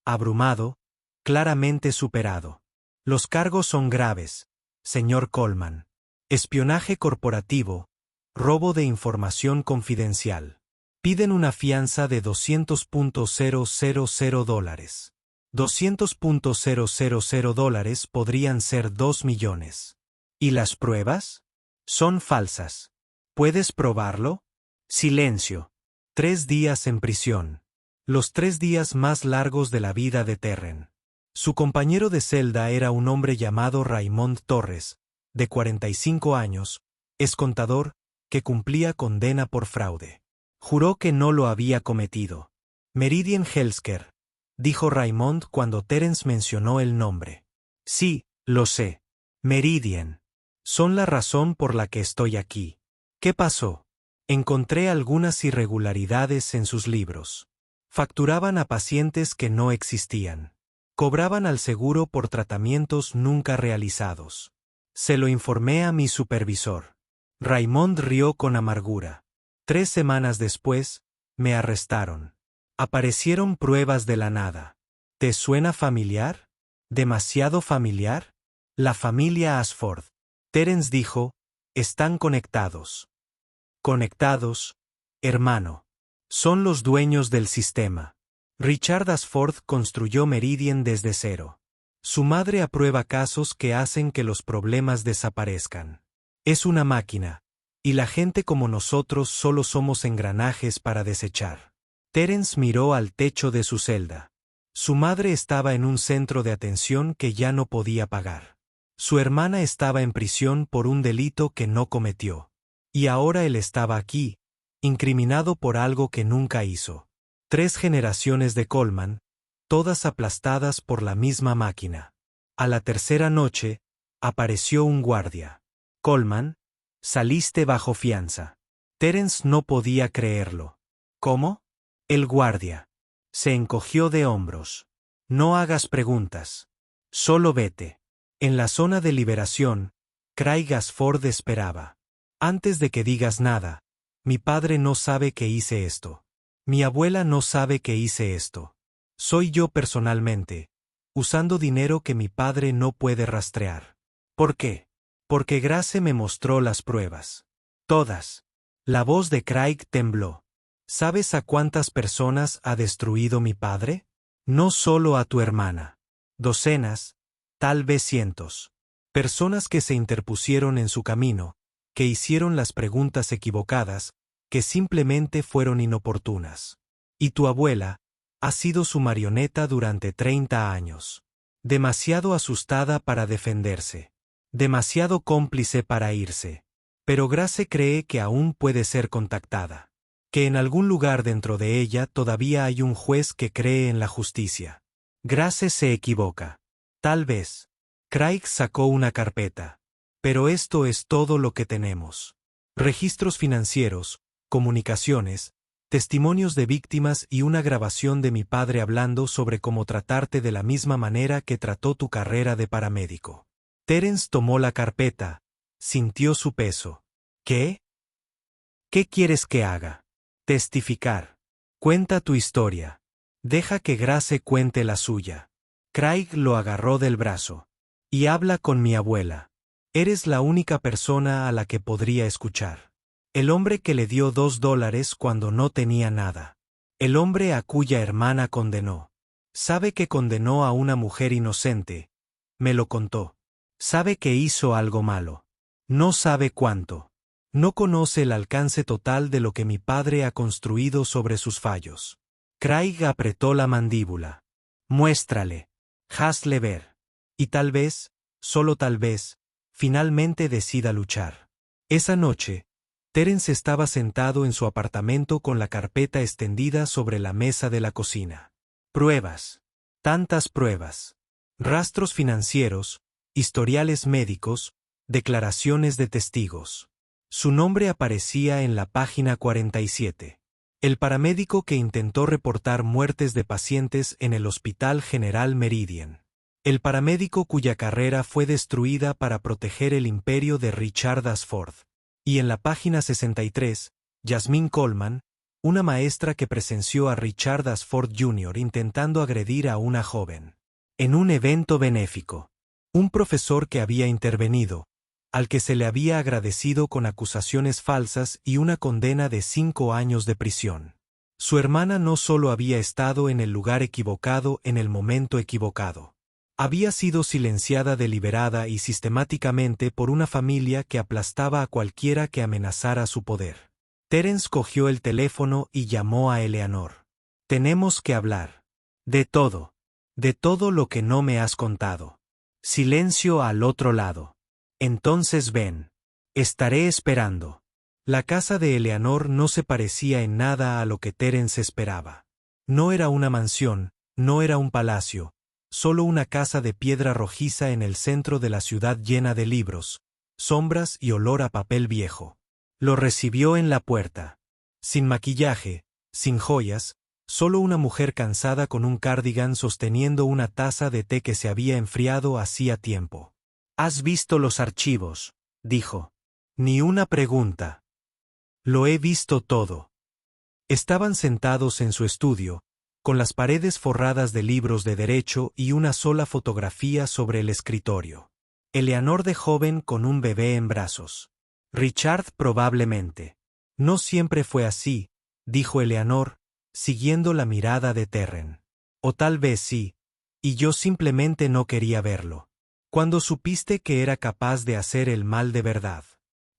abrumado, claramente superado. Los cargos son graves, señor Coleman. Espionaje corporativo, robo de información confidencial. Piden una fianza de $200,000. $200,000 podrían ser 2 millones. ¿Y las pruebas? Son falsas. ¿Puedes probarlo? Silencio. 3 días en prisión. Los 3 días más largos de la vida de Terren. Su compañero de celda era un hombre llamado Raymond Torres, de 45 años, ex contador, que cumplía condena por fraude. Juró que no lo había cometido. Meridian Healthcare, dijo Raymond cuando Terence mencionó el nombre. Sí, lo sé. Meridian. Son la razón por la que estoy aquí. ¿Qué pasó? Encontré algunas irregularidades en sus libros. Facturaban a pacientes que no existían. Cobraban al seguro por tratamientos nunca realizados. Se lo informé a mi supervisor. Raymond rió con amargura. 3 semanas después, me arrestaron. Aparecieron pruebas de la nada. ¿Te suena familiar? ¿Demasiado familiar? La familia Ashford. Terence dijo, están conectados. Conectados, hermano. Son los dueños del sistema. Richard Ashford construyó Meridian desde cero. Su madre aprueba casos que hacen que los problemas desaparezcan. Es una máquina, y la gente como nosotros solo somos engranajes para desechar. Terence miró al techo de su celda. Su madre estaba en un centro de atención que ya no podía pagar. Su hermana estaba en prisión por un delito que no cometió. Y ahora él estaba aquí, incriminado por algo que nunca hizo. 3 generaciones de Coleman, todas aplastadas por la misma máquina. A la tercera noche, apareció un guardia. Coleman, saliste bajo fianza. Terence no podía creerlo. ¿Cómo? El guardia. Se encogió de hombros. No hagas preguntas. Solo vete. En la zona de liberación, Craig Ashford esperaba. Antes de que digas nada, mi padre no sabe que hice esto. Mi abuela no sabe que hice esto. Soy yo personalmente, usando dinero que mi padre no puede rastrear. ¿Por qué? Porque Grace me mostró las pruebas. Todas. La voz de Craig tembló. ¿Sabes a cuántas personas ha destruido mi padre? No solo a tu hermana. Docenas, tal vez cientos. Personas que se interpusieron en su camino, que hicieron las preguntas equivocadas, que simplemente fueron inoportunas. Y tu abuela ha sido su marioneta durante 30 años. Demasiado asustada para defenderse. Demasiado cómplice para irse. Pero Grace cree que aún puede ser contactada. Que en algún lugar dentro de ella todavía hay un juez que cree en la justicia. Grace se equivoca. Tal vez. Craig sacó una carpeta. Pero esto es todo lo que tenemos. Registros financieros, comunicaciones, testimonios de víctimas y una grabación de mi padre hablando sobre cómo tratarte de la misma manera que trató tu carrera de paramédico. Terence tomó la carpeta, sintió su peso. ¿Qué? ¿Qué quieres que haga? Testificar. Cuenta tu historia. Deja que Grace cuente la suya. Craig lo agarró del brazo. Y habla con mi abuela. Eres la única persona a la que podría escuchar. El hombre que le dio $2 cuando no tenía nada. El hombre a cuya hermana condenó. Sabe que condenó a una mujer inocente. Me lo contó. Sabe que hizo algo malo. No sabe cuánto. No conoce el alcance total de lo que mi padre ha construido sobre sus fallos. Craig apretó la mandíbula. Muéstrale. Hazle ver. Y tal vez, solo tal vez, finalmente decida luchar. Esa noche, Terence estaba sentado en su apartamento con la carpeta extendida sobre la mesa de la cocina. Pruebas. Tantas pruebas. Rastros financieros, historiales médicos, Declaraciones de testigos. Su nombre aparecía en la página 47. El paramédico que intentó reportar muertes de pacientes en el Hospital General Meridian. El paramédico cuya carrera fue destruida para proteger el imperio de Richard Ashford. Y en la página 63, Jasmine Coleman, una maestra que presenció a Richard Ashford Jr. intentando agredir a una joven. En un evento benéfico. Un profesor que había intervenido, al que se le había agradecido con acusaciones falsas y una condena de 5 años de prisión. Su hermana no solo había estado en el lugar equivocado en el momento equivocado. Había sido silenciada deliberada y sistemáticamente por una familia que aplastaba a cualquiera que amenazara su poder. Terence cogió el teléfono y llamó a Eleanor. Tenemos que hablar. De todo. De todo lo que no me has contado. Silencio al otro lado. Entonces ven. Estaré esperando. La casa de Eleanor no se parecía en nada a lo que Terence esperaba. No era una mansión, no era un palacio, solo una casa de piedra rojiza en el centro de la ciudad llena de libros, sombras y olor a papel viejo. Lo recibió en la puerta. Sin maquillaje, sin joyas, solo una mujer cansada con un cardigan sosteniendo una taza de té que se había enfriado hacía tiempo. «¿Has visto los archivos?», dijo. «Ni una pregunta». «Lo he visto todo». Estaban sentados en su estudio, con las paredes forradas de libros de derecho y una sola fotografía sobre el escritorio. Eleanor de joven con un bebé en brazos. Richard probablemente. «No siempre fue así», dijo Eleanor, siguiendo la mirada de Terren. «O tal vez sí, y yo simplemente no quería verlo». «¿Cuándo supiste que era capaz de hacer el mal de verdad?».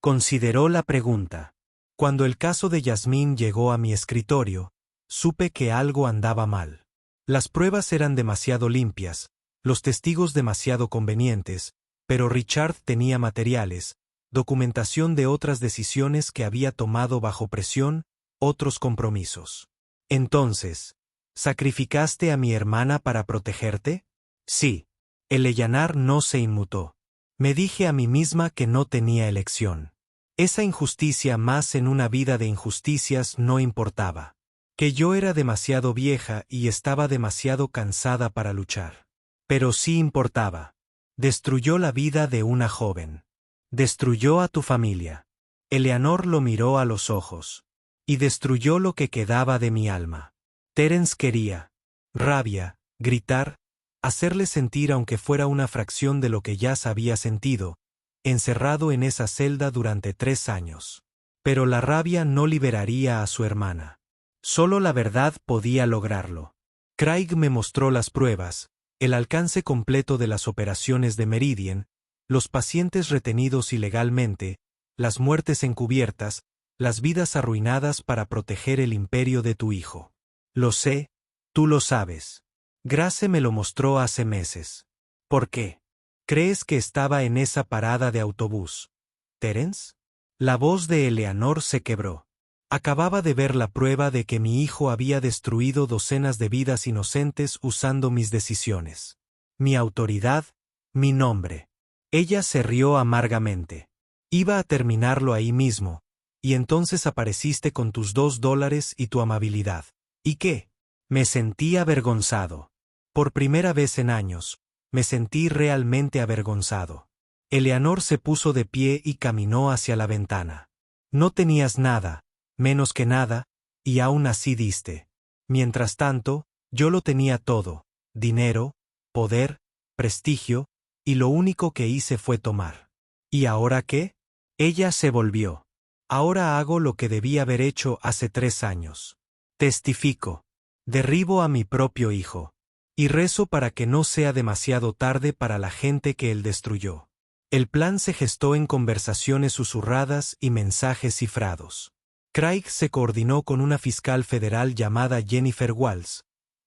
Consideró la pregunta. «Cuando el caso de Jasmine llegó a mi escritorio, supe que algo andaba mal. Las pruebas eran demasiado limpias, los testigos demasiado convenientes, pero Richard tenía materiales, documentación de otras decisiones que había tomado bajo presión, otros compromisos. Entonces, ¿sacrificaste a mi hermana para protegerte?». «Sí». Eleanor no se inmutó. «Me dije a mí misma que no tenía elección. Esa injusticia más en una vida de injusticias no importaba. Que yo era demasiado vieja y estaba demasiado cansada para luchar. Pero sí importaba. Destruyó la vida de una joven. Destruyó a tu familia». Eleanor lo miró a los ojos. «Y destruyó lo que quedaba de mi alma». Terence quería. Rabia, gritar, hacerle sentir aunque fuera una fracción de lo que ya había sentido, encerrado en esa celda durante 3 años. Pero la rabia no liberaría a su hermana. Solo la verdad podía lograrlo. Craig me mostró las pruebas, el alcance completo de las operaciones de Meridian, los pacientes retenidos ilegalmente, las muertes encubiertas, las vidas arruinadas para proteger el imperio de tu hijo. Lo sé, tú lo sabes. Grace me lo mostró hace meses. ¿Por qué? ¿Crees que estaba en esa parada de autobús, Terence? La voz de Eleanor se quebró. Acababa de ver la prueba de que mi hijo había destruido docenas de vidas inocentes usando mis decisiones. Mi autoridad, mi nombre. Ella se rió amargamente. Iba a terminarlo ahí mismo, y entonces apareciste con tus $2 y tu amabilidad. ¿Y qué? Me sentí avergonzado. Por primera vez en años, me sentí realmente avergonzado. Eleanor se puso de pie y caminó hacia la ventana. No tenías nada, menos que nada, y aún así diste. Mientras tanto, yo lo tenía todo: dinero, poder, prestigio, y lo único que hice fue tomar. ¿Y ahora qué? Ella se volvió. Ahora hago lo que debí haber hecho hace 3 años. Testifico. Derribo a mi propio hijo. Y rezo para que no sea demasiado tarde para la gente que él destruyó. El plan se gestó en conversaciones susurradas y mensajes cifrados. Craig se coordinó con una fiscal federal llamada Jennifer Walls,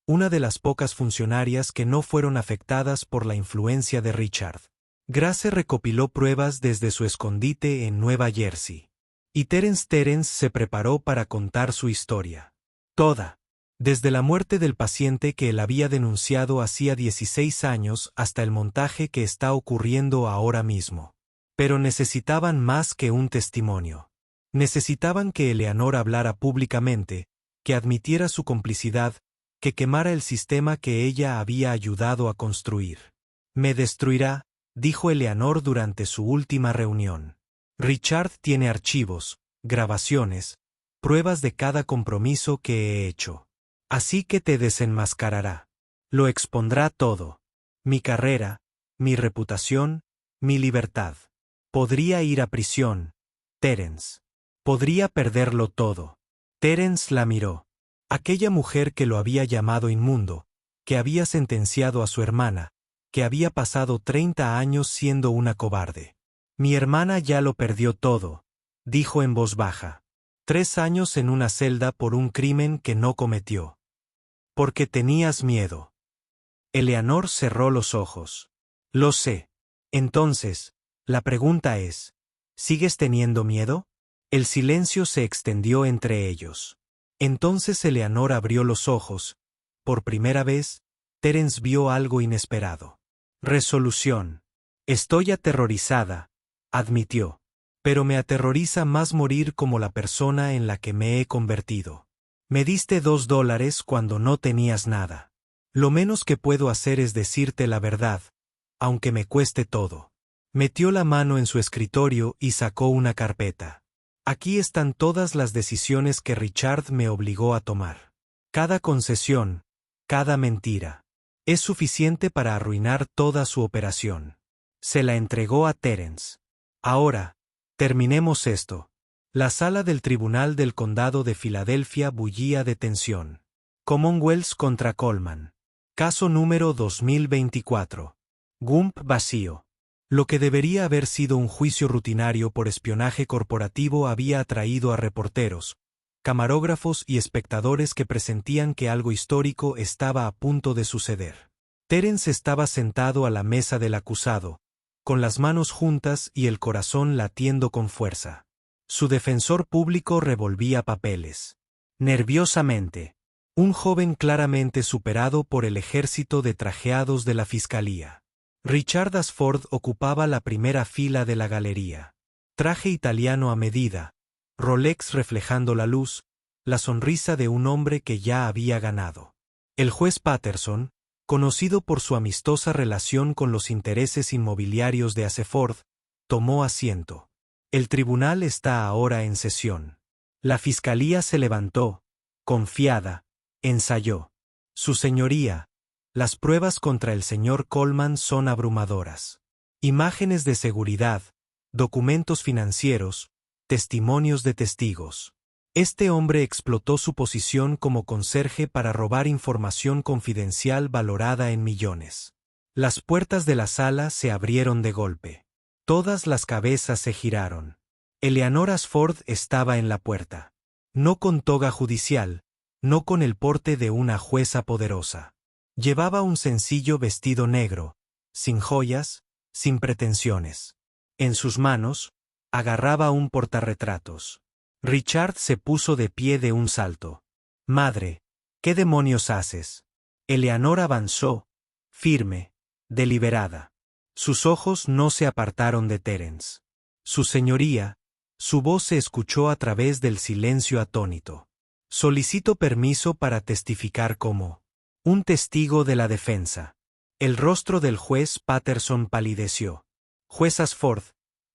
una de las pocas funcionarias que no fueron afectadas por la influencia de Richard. Grace recopiló pruebas desde su escondite en Nueva Jersey. Y Terence se preparó para contar su historia. Toda. Desde la muerte del paciente que él había denunciado hacía 16 años hasta el montaje que está ocurriendo ahora mismo. Pero necesitaban más que un testimonio. Necesitaban que Eleanor hablara públicamente, que admitiera su complicidad, que quemara el sistema que ella había ayudado a construir. Me destruirá, dijo Eleanor durante su última reunión. Richard tiene archivos, grabaciones, pruebas de cada compromiso que he hecho. Así que te desenmascarará. Lo expondrá todo. Mi carrera, mi reputación, mi libertad. Podría ir a prisión, Terence. Podría perderlo todo. Terence la miró. Aquella mujer que lo había llamado inmundo, que había sentenciado a su hermana, que había pasado 30 años siendo una cobarde. Mi hermana ya lo perdió todo, dijo en voz baja. 3 años en una celda por un crimen que no cometió. Porque tenías miedo. Eleanor cerró los ojos. Lo sé. Entonces, la pregunta es, ¿sigues teniendo miedo? El silencio se extendió entre ellos. Entonces Eleanor abrió los ojos. Por primera vez, Terence vio algo inesperado. Resolución. Estoy aterrorizada, admitió. Pero me aterroriza más morir como la persona en la que me he convertido. Me diste $2 cuando no tenías nada. Lo menos que puedo hacer es decirte la verdad, aunque me cueste todo. Metió la mano en su escritorio y sacó una carpeta. Aquí están todas las decisiones que Richard me obligó a tomar. Cada concesión, cada mentira. Es suficiente para arruinar toda su operación. Se la entregó a Terence. Ahora, terminemos esto. La sala del Tribunal del Condado de Filadelfia bullía de tensión. Commonwealth contra Coleman. Caso número 2024. Gump vacío. Lo que debería haber sido un juicio rutinario por espionaje corporativo había atraído a reporteros, camarógrafos y espectadores que presentían que algo histórico estaba a punto de suceder. Terence estaba sentado a la mesa del acusado, con las manos juntas y el corazón latiendo con fuerza. Su defensor público revolvía papeles. Nerviosamente. Un joven claramente superado por el ejército de trajeados de la fiscalía. Richard Ashford ocupaba la primera fila de la galería. Traje italiano a medida, Rolex reflejando la luz, la sonrisa de un hombre que ya había ganado. El juez Patterson, conocido por su amistosa relación con los intereses inmobiliarios de Ashford, tomó asiento. El tribunal está ahora en sesión. La fiscalía se levantó, confiada, ensayó. Su señoría, las pruebas contra el señor Coleman son abrumadoras. Imágenes de seguridad, documentos financieros, testimonios de testigos. Este hombre explotó su posición como conserje para robar información confidencial valorada en millones. Las puertas de la sala se abrieron de golpe. Todas las cabezas se giraron. Eleanor Ashford estaba en la puerta. No con toga judicial, no con el porte de una jueza poderosa. Llevaba un sencillo vestido negro, sin joyas, sin pretensiones. En sus manos, agarraba un portarretratos. Richard se puso de pie de un salto. Madre, ¿qué demonios haces? Eleanor avanzó, firme, deliberada. Sus ojos no se apartaron de Terence. Su señoría, su voz se escuchó a través del silencio atónito. Solicito permiso para testificar como un testigo de la defensa. El rostro del juez Patterson palideció. Juez Ashford,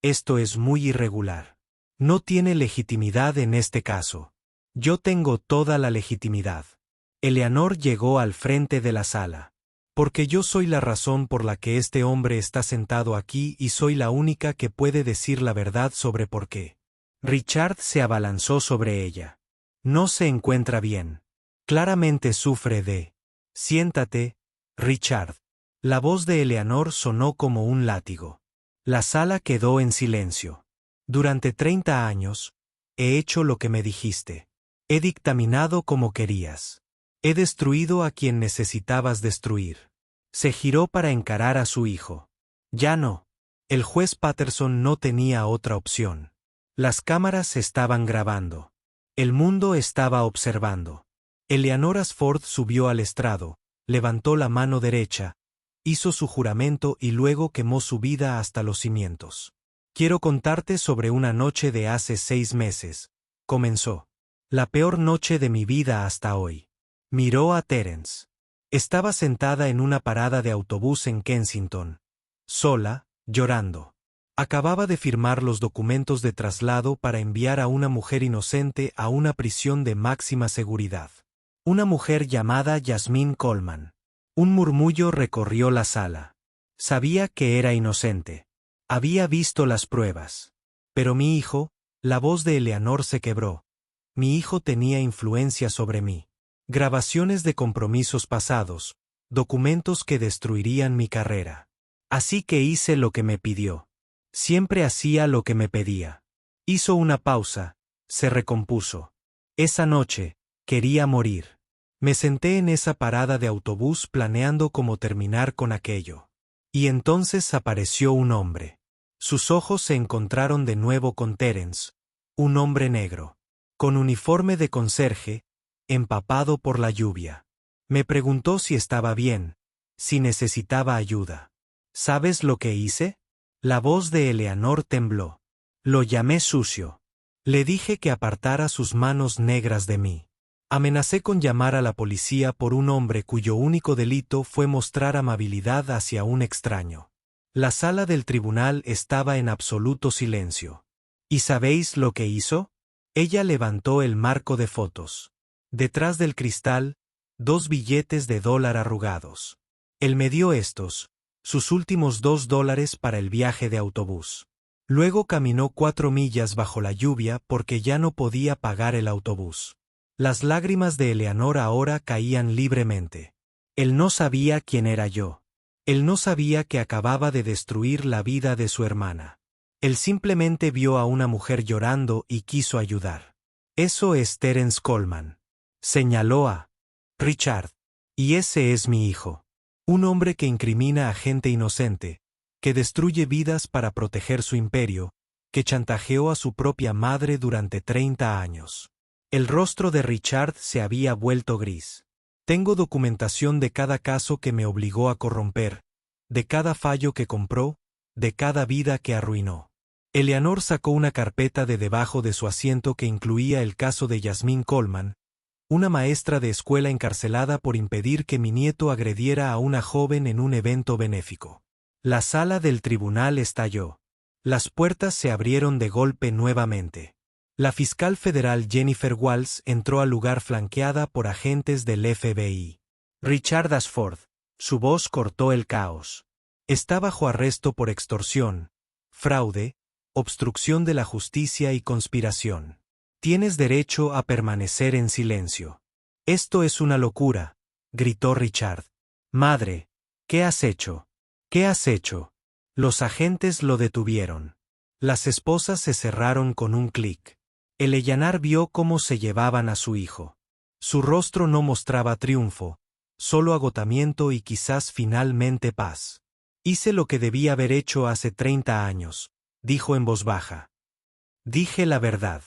esto es muy irregular. No tiene legitimidad en este caso. Yo tengo toda la legitimidad. Eleanor llegó al frente de la sala. Porque yo soy la razón por la que este hombre está sentado aquí y soy la única que puede decir la verdad sobre por qué. Richard se abalanzó sobre ella. No se encuentra bien. Claramente sufre de... Siéntate, Richard. La voz de Eleanor sonó como un látigo. La sala quedó en silencio. Durante 30 años, he hecho lo que me dijiste. He dictaminado como querías. He destruido a quien necesitabas destruir. Se giró para encarar a su hijo. Ya no. El juez Patterson no tenía otra opción. Las cámaras estaban grabando. El mundo estaba observando. Eleanor Ashford subió al estrado, levantó la mano derecha, hizo su juramento y luego quemó su vida hasta los cimientos. Quiero contarte sobre una noche de hace 6 meses. Comenzó. La peor noche de mi vida hasta hoy. Miró a Terence. Estaba sentada en una parada de autobús en Kensington. Sola, llorando. Acababa de firmar los documentos de traslado para enviar a una mujer inocente a una prisión de máxima seguridad. Una mujer llamada Yasmine Coleman. Un murmullo recorrió la sala. Sabía que era inocente. Había visto las pruebas. Pero mi hijo, la voz de Eleanor se quebró. Mi hijo tenía influencia sobre mí. Grabaciones de compromisos pasados, documentos que destruirían mi carrera. Así que hice lo que me pidió. Siempre hacía lo que me pedía. Hizo una pausa, se recompuso. Esa noche, quería morir. Me senté en esa parada de autobús planeando cómo terminar con aquello. Y entonces apareció un hombre. Sus ojos se encontraron de nuevo con Terence, un hombre negro, con uniforme de conserje, empapado por la lluvia. Me preguntó si estaba bien, si necesitaba ayuda. ¿Sabes lo que hice? La voz de Eleanor tembló. Lo llamé sucio. Le dije que apartara sus manos negras de mí. Amenacé con llamar a la policía por un hombre cuyo único delito fue mostrar amabilidad hacia un extraño. La sala del tribunal estaba en absoluto silencio. ¿Y sabéis lo que hizo? Ella levantó el marco de fotos. Detrás del cristal, 2 billetes de $1 arrugados. Él me dio estos, sus últimos $2 para el viaje de autobús. Luego caminó 4 millas bajo la lluvia porque ya no podía pagar el autobús. Las lágrimas de Eleanor ahora caían libremente. Él no sabía quién era yo. Él no sabía que acababa de destruir la vida de su hermana. Él simplemente vio a una mujer llorando y quiso ayudar. Eso es Terence Coleman. Señaló a Richard. Y ese es mi hijo. Un hombre que incrimina a gente inocente, que destruye vidas para proteger su imperio, que chantajeó a su propia madre durante 30 años. El rostro de Richard se había vuelto gris. Tengo documentación de cada caso que me obligó a corromper, de cada fallo que compró, de cada vida que arruinó. Eleanor sacó una carpeta de debajo de su asiento que incluía el caso de Yasmine Coleman, una maestra de escuela encarcelada por impedir que mi nieto agrediera a una joven en un evento benéfico. La sala del tribunal estalló. Las puertas se abrieron de golpe nuevamente. La fiscal federal Jennifer Walls entró al lugar flanqueada por agentes del FBI. Richard Ashford. Su voz cortó el caos. Está bajo arresto por extorsión, fraude, obstrucción de la justicia y conspiración. Tienes derecho a permanecer en silencio. Esto es una locura, gritó Richard. Madre, ¿qué has hecho? ¿Qué has hecho? Los agentes lo detuvieron. Las esposas se cerraron con un clic. Eleanor vio cómo se llevaban a su hijo. Su rostro no mostraba triunfo, solo agotamiento y quizás finalmente paz. Hice lo que debía haber hecho hace 30 años, dijo en voz baja. Dije la verdad.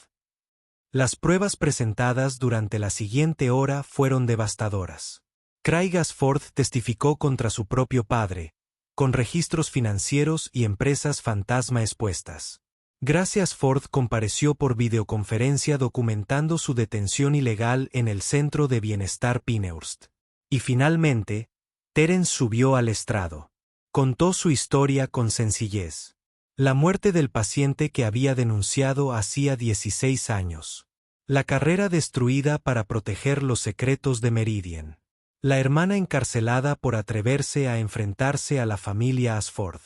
Las pruebas presentadas durante la siguiente hora fueron devastadoras. Craig Ashford testificó contra su propio padre, con registros financieros y empresas fantasma expuestas. Gracias Ford compareció por videoconferencia documentando su detención ilegal en el Centro de Bienestar Pinehurst. Y finalmente, Terence subió al estrado. Contó su historia con sencillez. La muerte del paciente que había denunciado hacía 16 años. La carrera destruida para proteger los secretos de Meridian. La hermana encarcelada por atreverse a enfrentarse a la familia Ashford.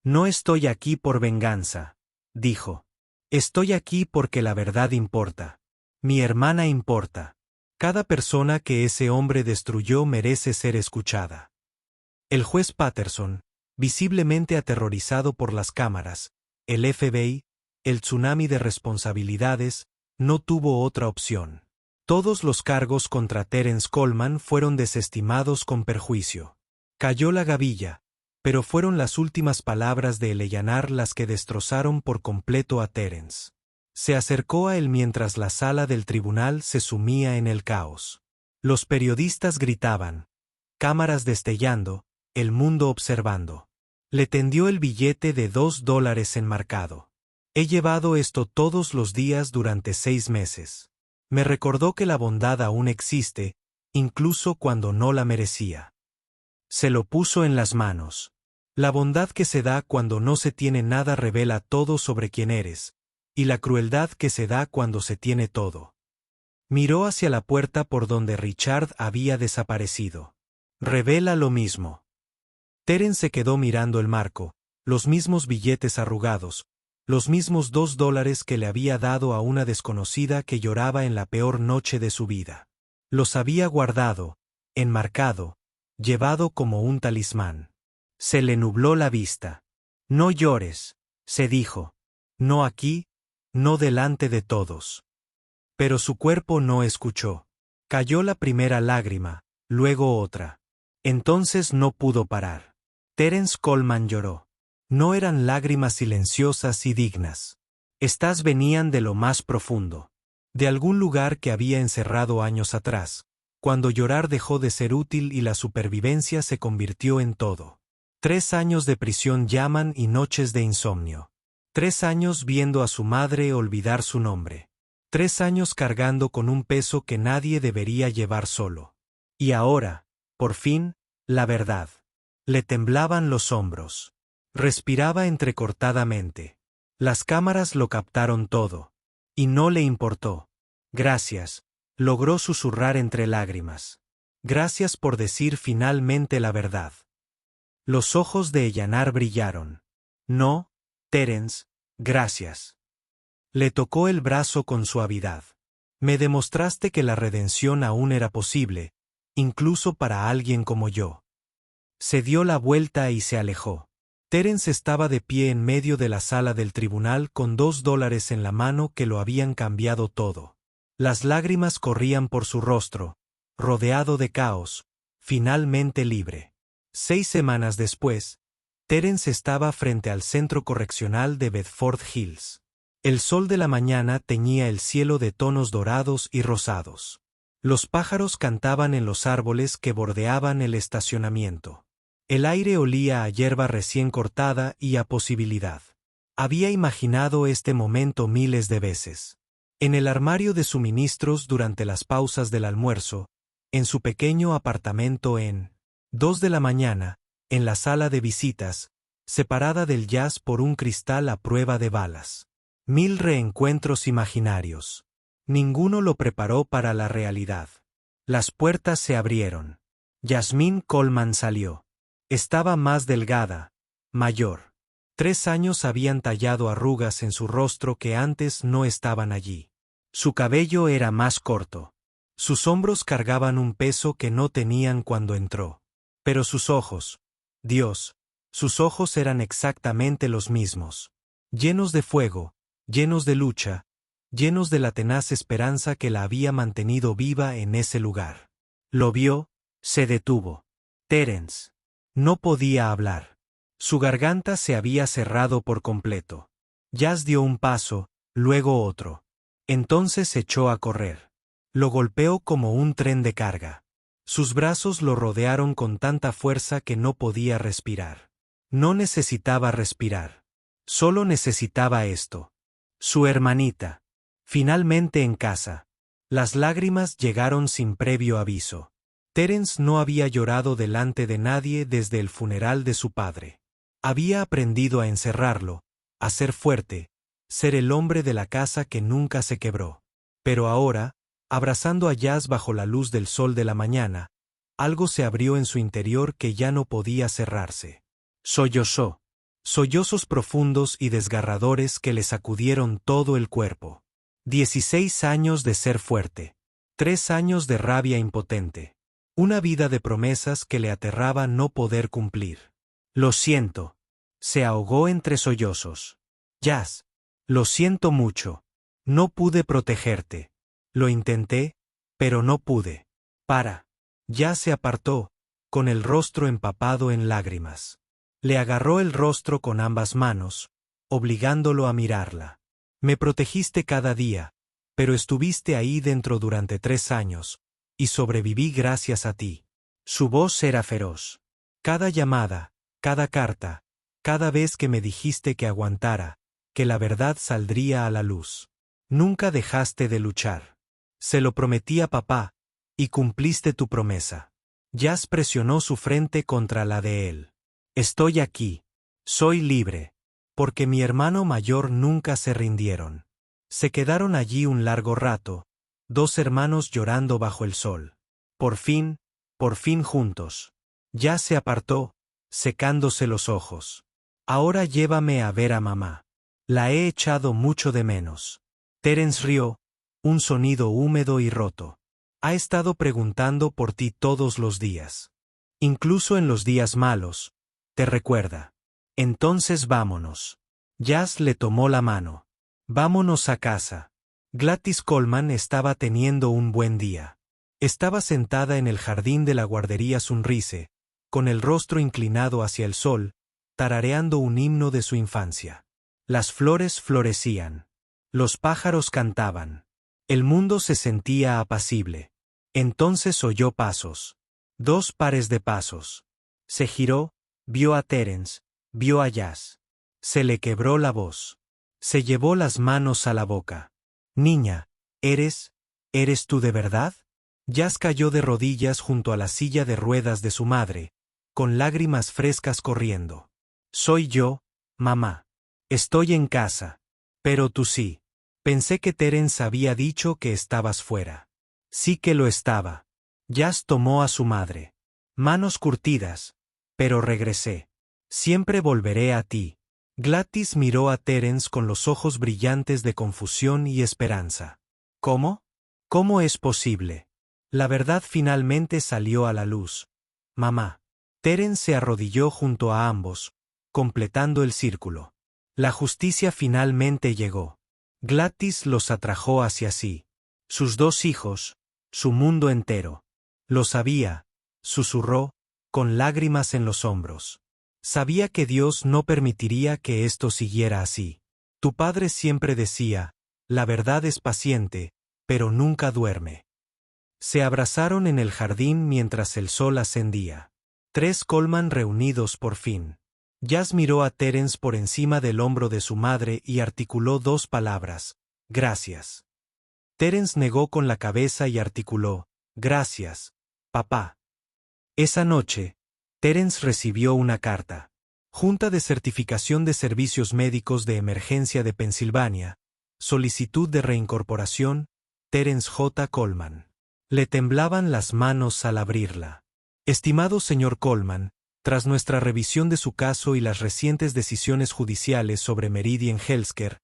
No estoy aquí por venganza, dijo. Estoy aquí porque la verdad importa. Mi hermana importa. Cada persona que ese hombre destruyó merece ser escuchada. El juez Patterson, visiblemente aterrorizado por las cámaras, el FBI, el tsunami de responsabilidades, no tuvo otra opción. Todos los cargos contra Terence Coleman fueron desestimados con perjuicio. Cayó la gavilla, pero fueron las últimas palabras de Eleanor las que destrozaron por completo a Terence. Se acercó a él mientras la sala del tribunal se sumía en el caos. Los periodistas gritaban, cámaras destellando, el mundo observando. Le tendió el billete de $2 enmarcado. He llevado esto todos los días durante 6 meses. Me recordó que la bondad aún existe, incluso cuando no la merecía. Se lo puso en las manos. La bondad que se da cuando no se tiene nada revela todo sobre quién eres, y la crueldad que se da cuando se tiene todo. Miró hacia la puerta por donde Richard había desaparecido. Revela lo mismo. Terence se quedó mirando el marco, los mismos billetes arrugados, los mismos $2 que le había dado a una desconocida que lloraba en la peor noche de su vida. Los había guardado, enmarcado, llevado como un talismán. Se le nubló la vista. No llores, se dijo. No aquí, no delante de todos. Pero su cuerpo no escuchó. Cayó la primera lágrima, luego otra. Entonces no pudo parar. Terence Coleman lloró. No eran lágrimas silenciosas y dignas. Estas venían de lo más profundo. De algún lugar que había encerrado años atrás, cuando llorar dejó de ser útil y la supervivencia se convirtió en todo. 3 años de prisión llaman y noches de insomnio. 3 años viendo a su madre olvidar su nombre. 3 años cargando con un peso que nadie debería llevar solo. Y ahora, por fin, la verdad. Le temblaban los hombros. Respiraba entrecortadamente. Las cámaras lo captaron todo. Y no le importó. Gracias, logró susurrar entre lágrimas. Gracias por decir finalmente la verdad. Los ojos de Ellanar brillaron. No, Terence, gracias. Le tocó el brazo con suavidad. Me demostraste que la redención aún era posible, incluso para alguien como yo. Se dio la vuelta y se alejó. Terence estaba de pie en medio de la sala del tribunal con $2 en la mano que lo habían cambiado todo. Las lágrimas corrían por su rostro, rodeado de caos, finalmente libre. 6 semanas después, Terence estaba frente al centro correccional de Bedford Hills. El sol de la mañana teñía el cielo de tonos dorados y rosados. Los pájaros cantaban en los árboles que bordeaban el estacionamiento. El aire olía a hierba recién cortada y a posibilidad. Había imaginado este momento miles de veces. En el armario de suministros durante las pausas del almuerzo, en su pequeño apartamento en 2 de la mañana, en la sala de visitas, separada del jazz por un cristal a prueba de balas. 1000 reencuentros imaginarios. Ninguno lo preparó para la realidad. Las puertas se abrieron. Jasmine Coleman salió. Estaba más delgada, mayor. 3 años habían tallado arrugas en su rostro que antes no estaban allí. Su cabello era más corto. Sus hombros cargaban un peso que no tenían cuando entró. Pero sus ojos, Dios, sus ojos eran exactamente los mismos. Llenos de fuego, llenos de lucha, llenos de la tenaz esperanza que la había mantenido viva en ese lugar. Lo vio, se detuvo. Terence. No podía hablar. Su garganta se había cerrado por completo. Jazz dio un paso, luego otro. Entonces echó a correr. Lo golpeó como un tren de carga. Sus brazos lo rodearon con tanta fuerza que no podía respirar. No necesitaba respirar. Solo necesitaba esto. Su hermanita. Finalmente en casa. Las lágrimas llegaron sin previo aviso. Terence no había llorado delante de nadie desde el funeral de su padre. Había aprendido a encerrarlo, a ser fuerte, ser el hombre de la casa que nunca se quebró. Pero ahora, abrazando a Jazz bajo la luz del sol de la mañana, algo se abrió en su interior que ya no podía cerrarse. Sollozó. Sollozos profundos y desgarradores que le sacudieron todo el cuerpo. 16 años de ser fuerte. 3 años de rabia impotente. Una vida de promesas que le aterraba no poder cumplir. Lo siento. Se ahogó entre sollozos. Jazz. Lo siento mucho. No pude protegerte. Lo intenté, pero no pude. Para. Jazz se apartó, con el rostro empapado en lágrimas. Le agarró el rostro con ambas manos, obligándolo a mirarla. Me protegiste cada día, pero estuviste ahí dentro durante 3 años, y sobreviví gracias a ti. Su voz era feroz. Cada llamada, cada carta, cada vez que me dijiste que aguantara, que la verdad saldría a la luz. Nunca dejaste de luchar. Se lo prometí a papá, y cumpliste tu promesa. Jazz presionó su frente contra la de él. Estoy aquí. Soy libre. Porque mi hermano mayor nunca se rindieron. Se quedaron allí un largo rato, dos hermanos llorando bajo el sol. Por fin juntos. Jazz se apartó, secándose los ojos. Ahora llévame a ver a mamá. La he echado mucho de menos. Terence rió, un sonido húmedo y roto. Ha estado preguntando por ti todos los días. Incluso en los días malos. Te recuerda. Entonces vámonos. Jazz le tomó la mano. Vámonos a casa. Gladys Coleman estaba teniendo un buen día. Estaba sentada en el jardín de la guardería Sunrise, con el rostro inclinado hacia el sol, tarareando un himno de su infancia. Las flores florecían. Los pájaros cantaban. El mundo se sentía apacible. Entonces oyó pasos. 2 pares de pasos. Se giró, vio a Terence, vio a Jazz. Se le quebró la voz. Se llevó las manos a la boca. Niña, ¿eres tú de verdad? Jazz cayó de rodillas junto a la silla de ruedas de su madre, con lágrimas frescas corriendo. Soy yo, mamá. Estoy en casa. Pero tú sí. Pensé que Terence había dicho que estabas fuera. Sí que lo estaba. Jazz tomó a su madre. Manos curtidas. Pero regresé. Siempre volveré a ti. Gladys miró a Terence con los ojos brillantes de confusión y esperanza. ¿Cómo? ¿Cómo es posible? La verdad finalmente salió a la luz. Mamá. Terence se arrodilló junto a ambos, completando el círculo. La justicia finalmente llegó. Gladys los atrajo hacia sí. Sus 2 hijos, su mundo entero. Lo sabía, susurró, con lágrimas en los hombros. Sabía que Dios no permitiría que esto siguiera así. Tu padre siempre decía, la verdad es paciente, pero nunca duerme. Se abrazaron en el jardín mientras el sol ascendía. 3 Coleman reunidos por fin. Jazz miró a Terence por encima del hombro de su madre y articuló 2 palabras. Gracias. Terence negó con la cabeza y articuló. Gracias, papá. Esa noche, Terence recibió una carta. Junta de Certificación de Servicios Médicos de Emergencia de Pensilvania. Solicitud de reincorporación, Terence J. Coleman. Le temblaban las manos al abrirla. Estimado señor Coleman, tras nuestra revisión de su caso y las recientes decisiones judiciales sobre Meridian Healthcare,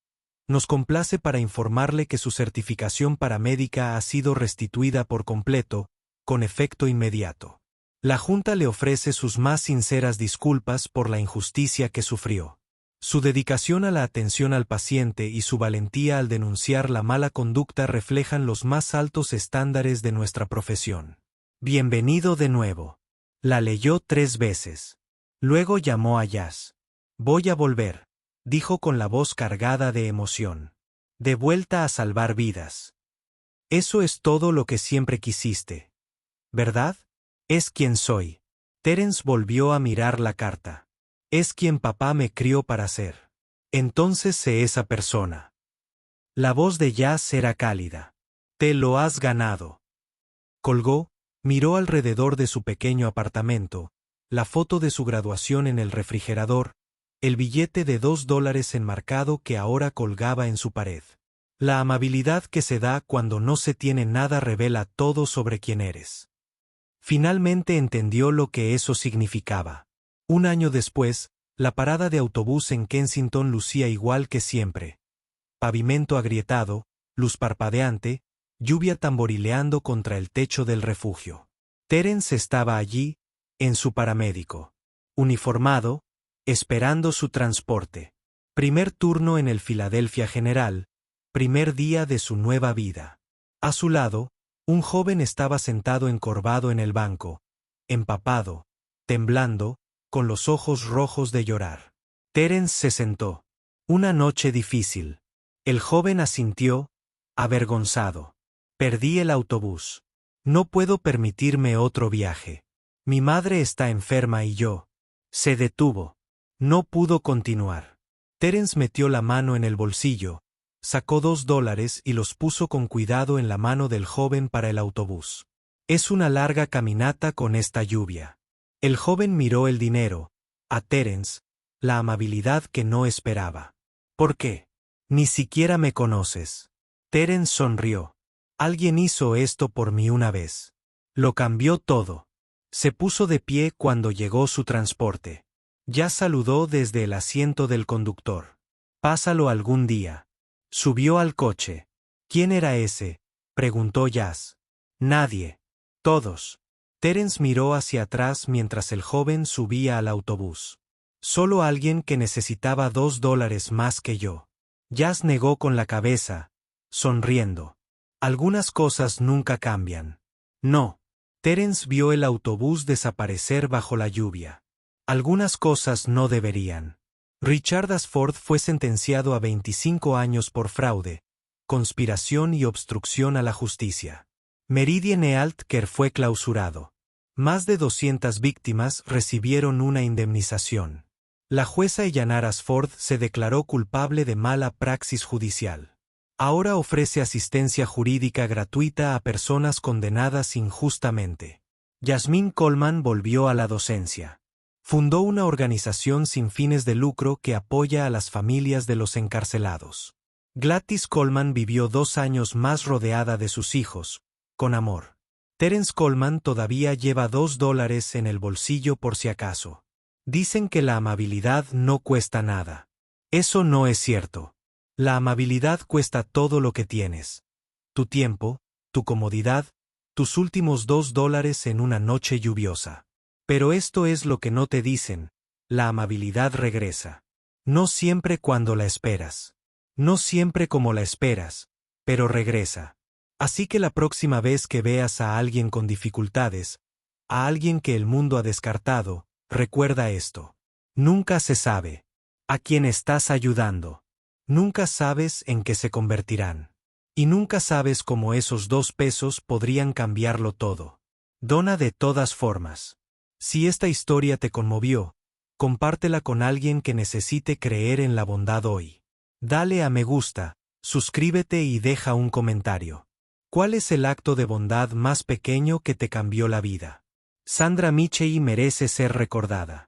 nos complace para informarle que su certificación paramédica ha sido restituida por completo, con efecto inmediato. La Junta le ofrece sus más sinceras disculpas por la injusticia que sufrió. Su dedicación a la atención al paciente y su valentía al denunciar la mala conducta reflejan los más altos estándares de nuestra profesión. Bienvenido de nuevo. La leyó 3 veces. Luego llamó a Jazz. Voy a volver, dijo con la voz cargada de emoción. De vuelta a salvar vidas. Eso es todo lo que siempre quisiste. ¿Verdad? Es quien soy. Terence volvió a mirar la carta. Es quien papá me crió para ser. Entonces sé esa persona. La voz de Jazz era cálida. Te lo has ganado. Colgó, miró alrededor de su pequeño apartamento, la foto de su graduación en el refrigerador, el billete de $2 enmarcado que ahora colgaba en su pared. La amabilidad que se da cuando no se tiene nada revela todo sobre quién eres. Finalmente entendió lo que eso significaba. Un año después, la parada de autobús en Kensington lucía igual que siempre. Pavimento agrietado, luz parpadeante, lluvia tamborileando contra el techo del refugio. Terence estaba allí, en su paramédico. Uniformado, esperando su transporte. Primer turno en el Philadelphia General, primer día de su nueva vida. A su lado, un joven estaba sentado encorvado en el banco, empapado, temblando, con los ojos rojos de llorar. Terence se sentó. Una noche difícil. El joven asintió, avergonzado. Perdí el autobús. No puedo permitirme otro viaje. Mi madre está enferma y yo. Se detuvo. No pudo continuar. Terence metió la mano en el bolsillo, sacó $2 y los puso con cuidado en la mano del joven para el autobús. Es una larga caminata con esta lluvia. El joven miró el dinero, a Terence, la amabilidad que no esperaba. ¿Por qué? Ni siquiera me conoces. Terence sonrió. Alguien hizo esto por mí una vez. Lo cambió todo. Se puso de pie cuando llegó su transporte. Ya saludó desde el asiento del conductor. Pásalo algún día. Subió al coche. ¿Quién era ese?, preguntó Jazz. Nadie. Todos. Terence miró hacia atrás mientras el joven subía al autobús. Solo alguien que necesitaba $2 más que yo. Jazz negó con la cabeza, sonriendo. Algunas cosas nunca cambian. No. Terence vio el autobús desaparecer bajo la lluvia. Algunas cosas no deberían. Richard Ashford fue sentenciado a 25 años por fraude, conspiración y obstrucción a la justicia. Meridian Healthcare fue clausurado. Más de 200 víctimas recibieron una indemnización. La jueza Eleanor Ashford se declaró culpable de mala praxis judicial. Ahora ofrece asistencia jurídica gratuita a personas condenadas injustamente. Jasmine Coleman volvió a la docencia. Fundó una organización sin fines de lucro que apoya a las familias de los encarcelados. Gladys Coleman vivió 2 años más rodeada de sus hijos, con amor. Terence Coleman todavía lleva $2 en el bolsillo por si acaso. Dicen que la amabilidad no cuesta nada. Eso no es cierto. La amabilidad cuesta todo lo que tienes. Tu tiempo, tu comodidad, tus últimos $2 en una noche lluviosa. Pero esto es lo que no te dicen: la amabilidad regresa. No siempre cuando la esperas. No siempre como la esperas, pero regresa. Así que la próxima vez que veas a alguien con dificultades, a alguien que el mundo ha descartado, recuerda esto. Nunca se sabe a quién estás ayudando. Nunca sabes en qué se convertirán. Y nunca sabes cómo esos $2 podrían cambiarlo todo. Dona de todas formas. Si esta historia te conmovió, compártela con alguien que necesite creer en la bondad hoy. Dale a me gusta, suscríbete y deja un comentario. ¿Cuál es el acto de bondad más pequeño que te cambió la vida? Sandra Michie merece ser recordada.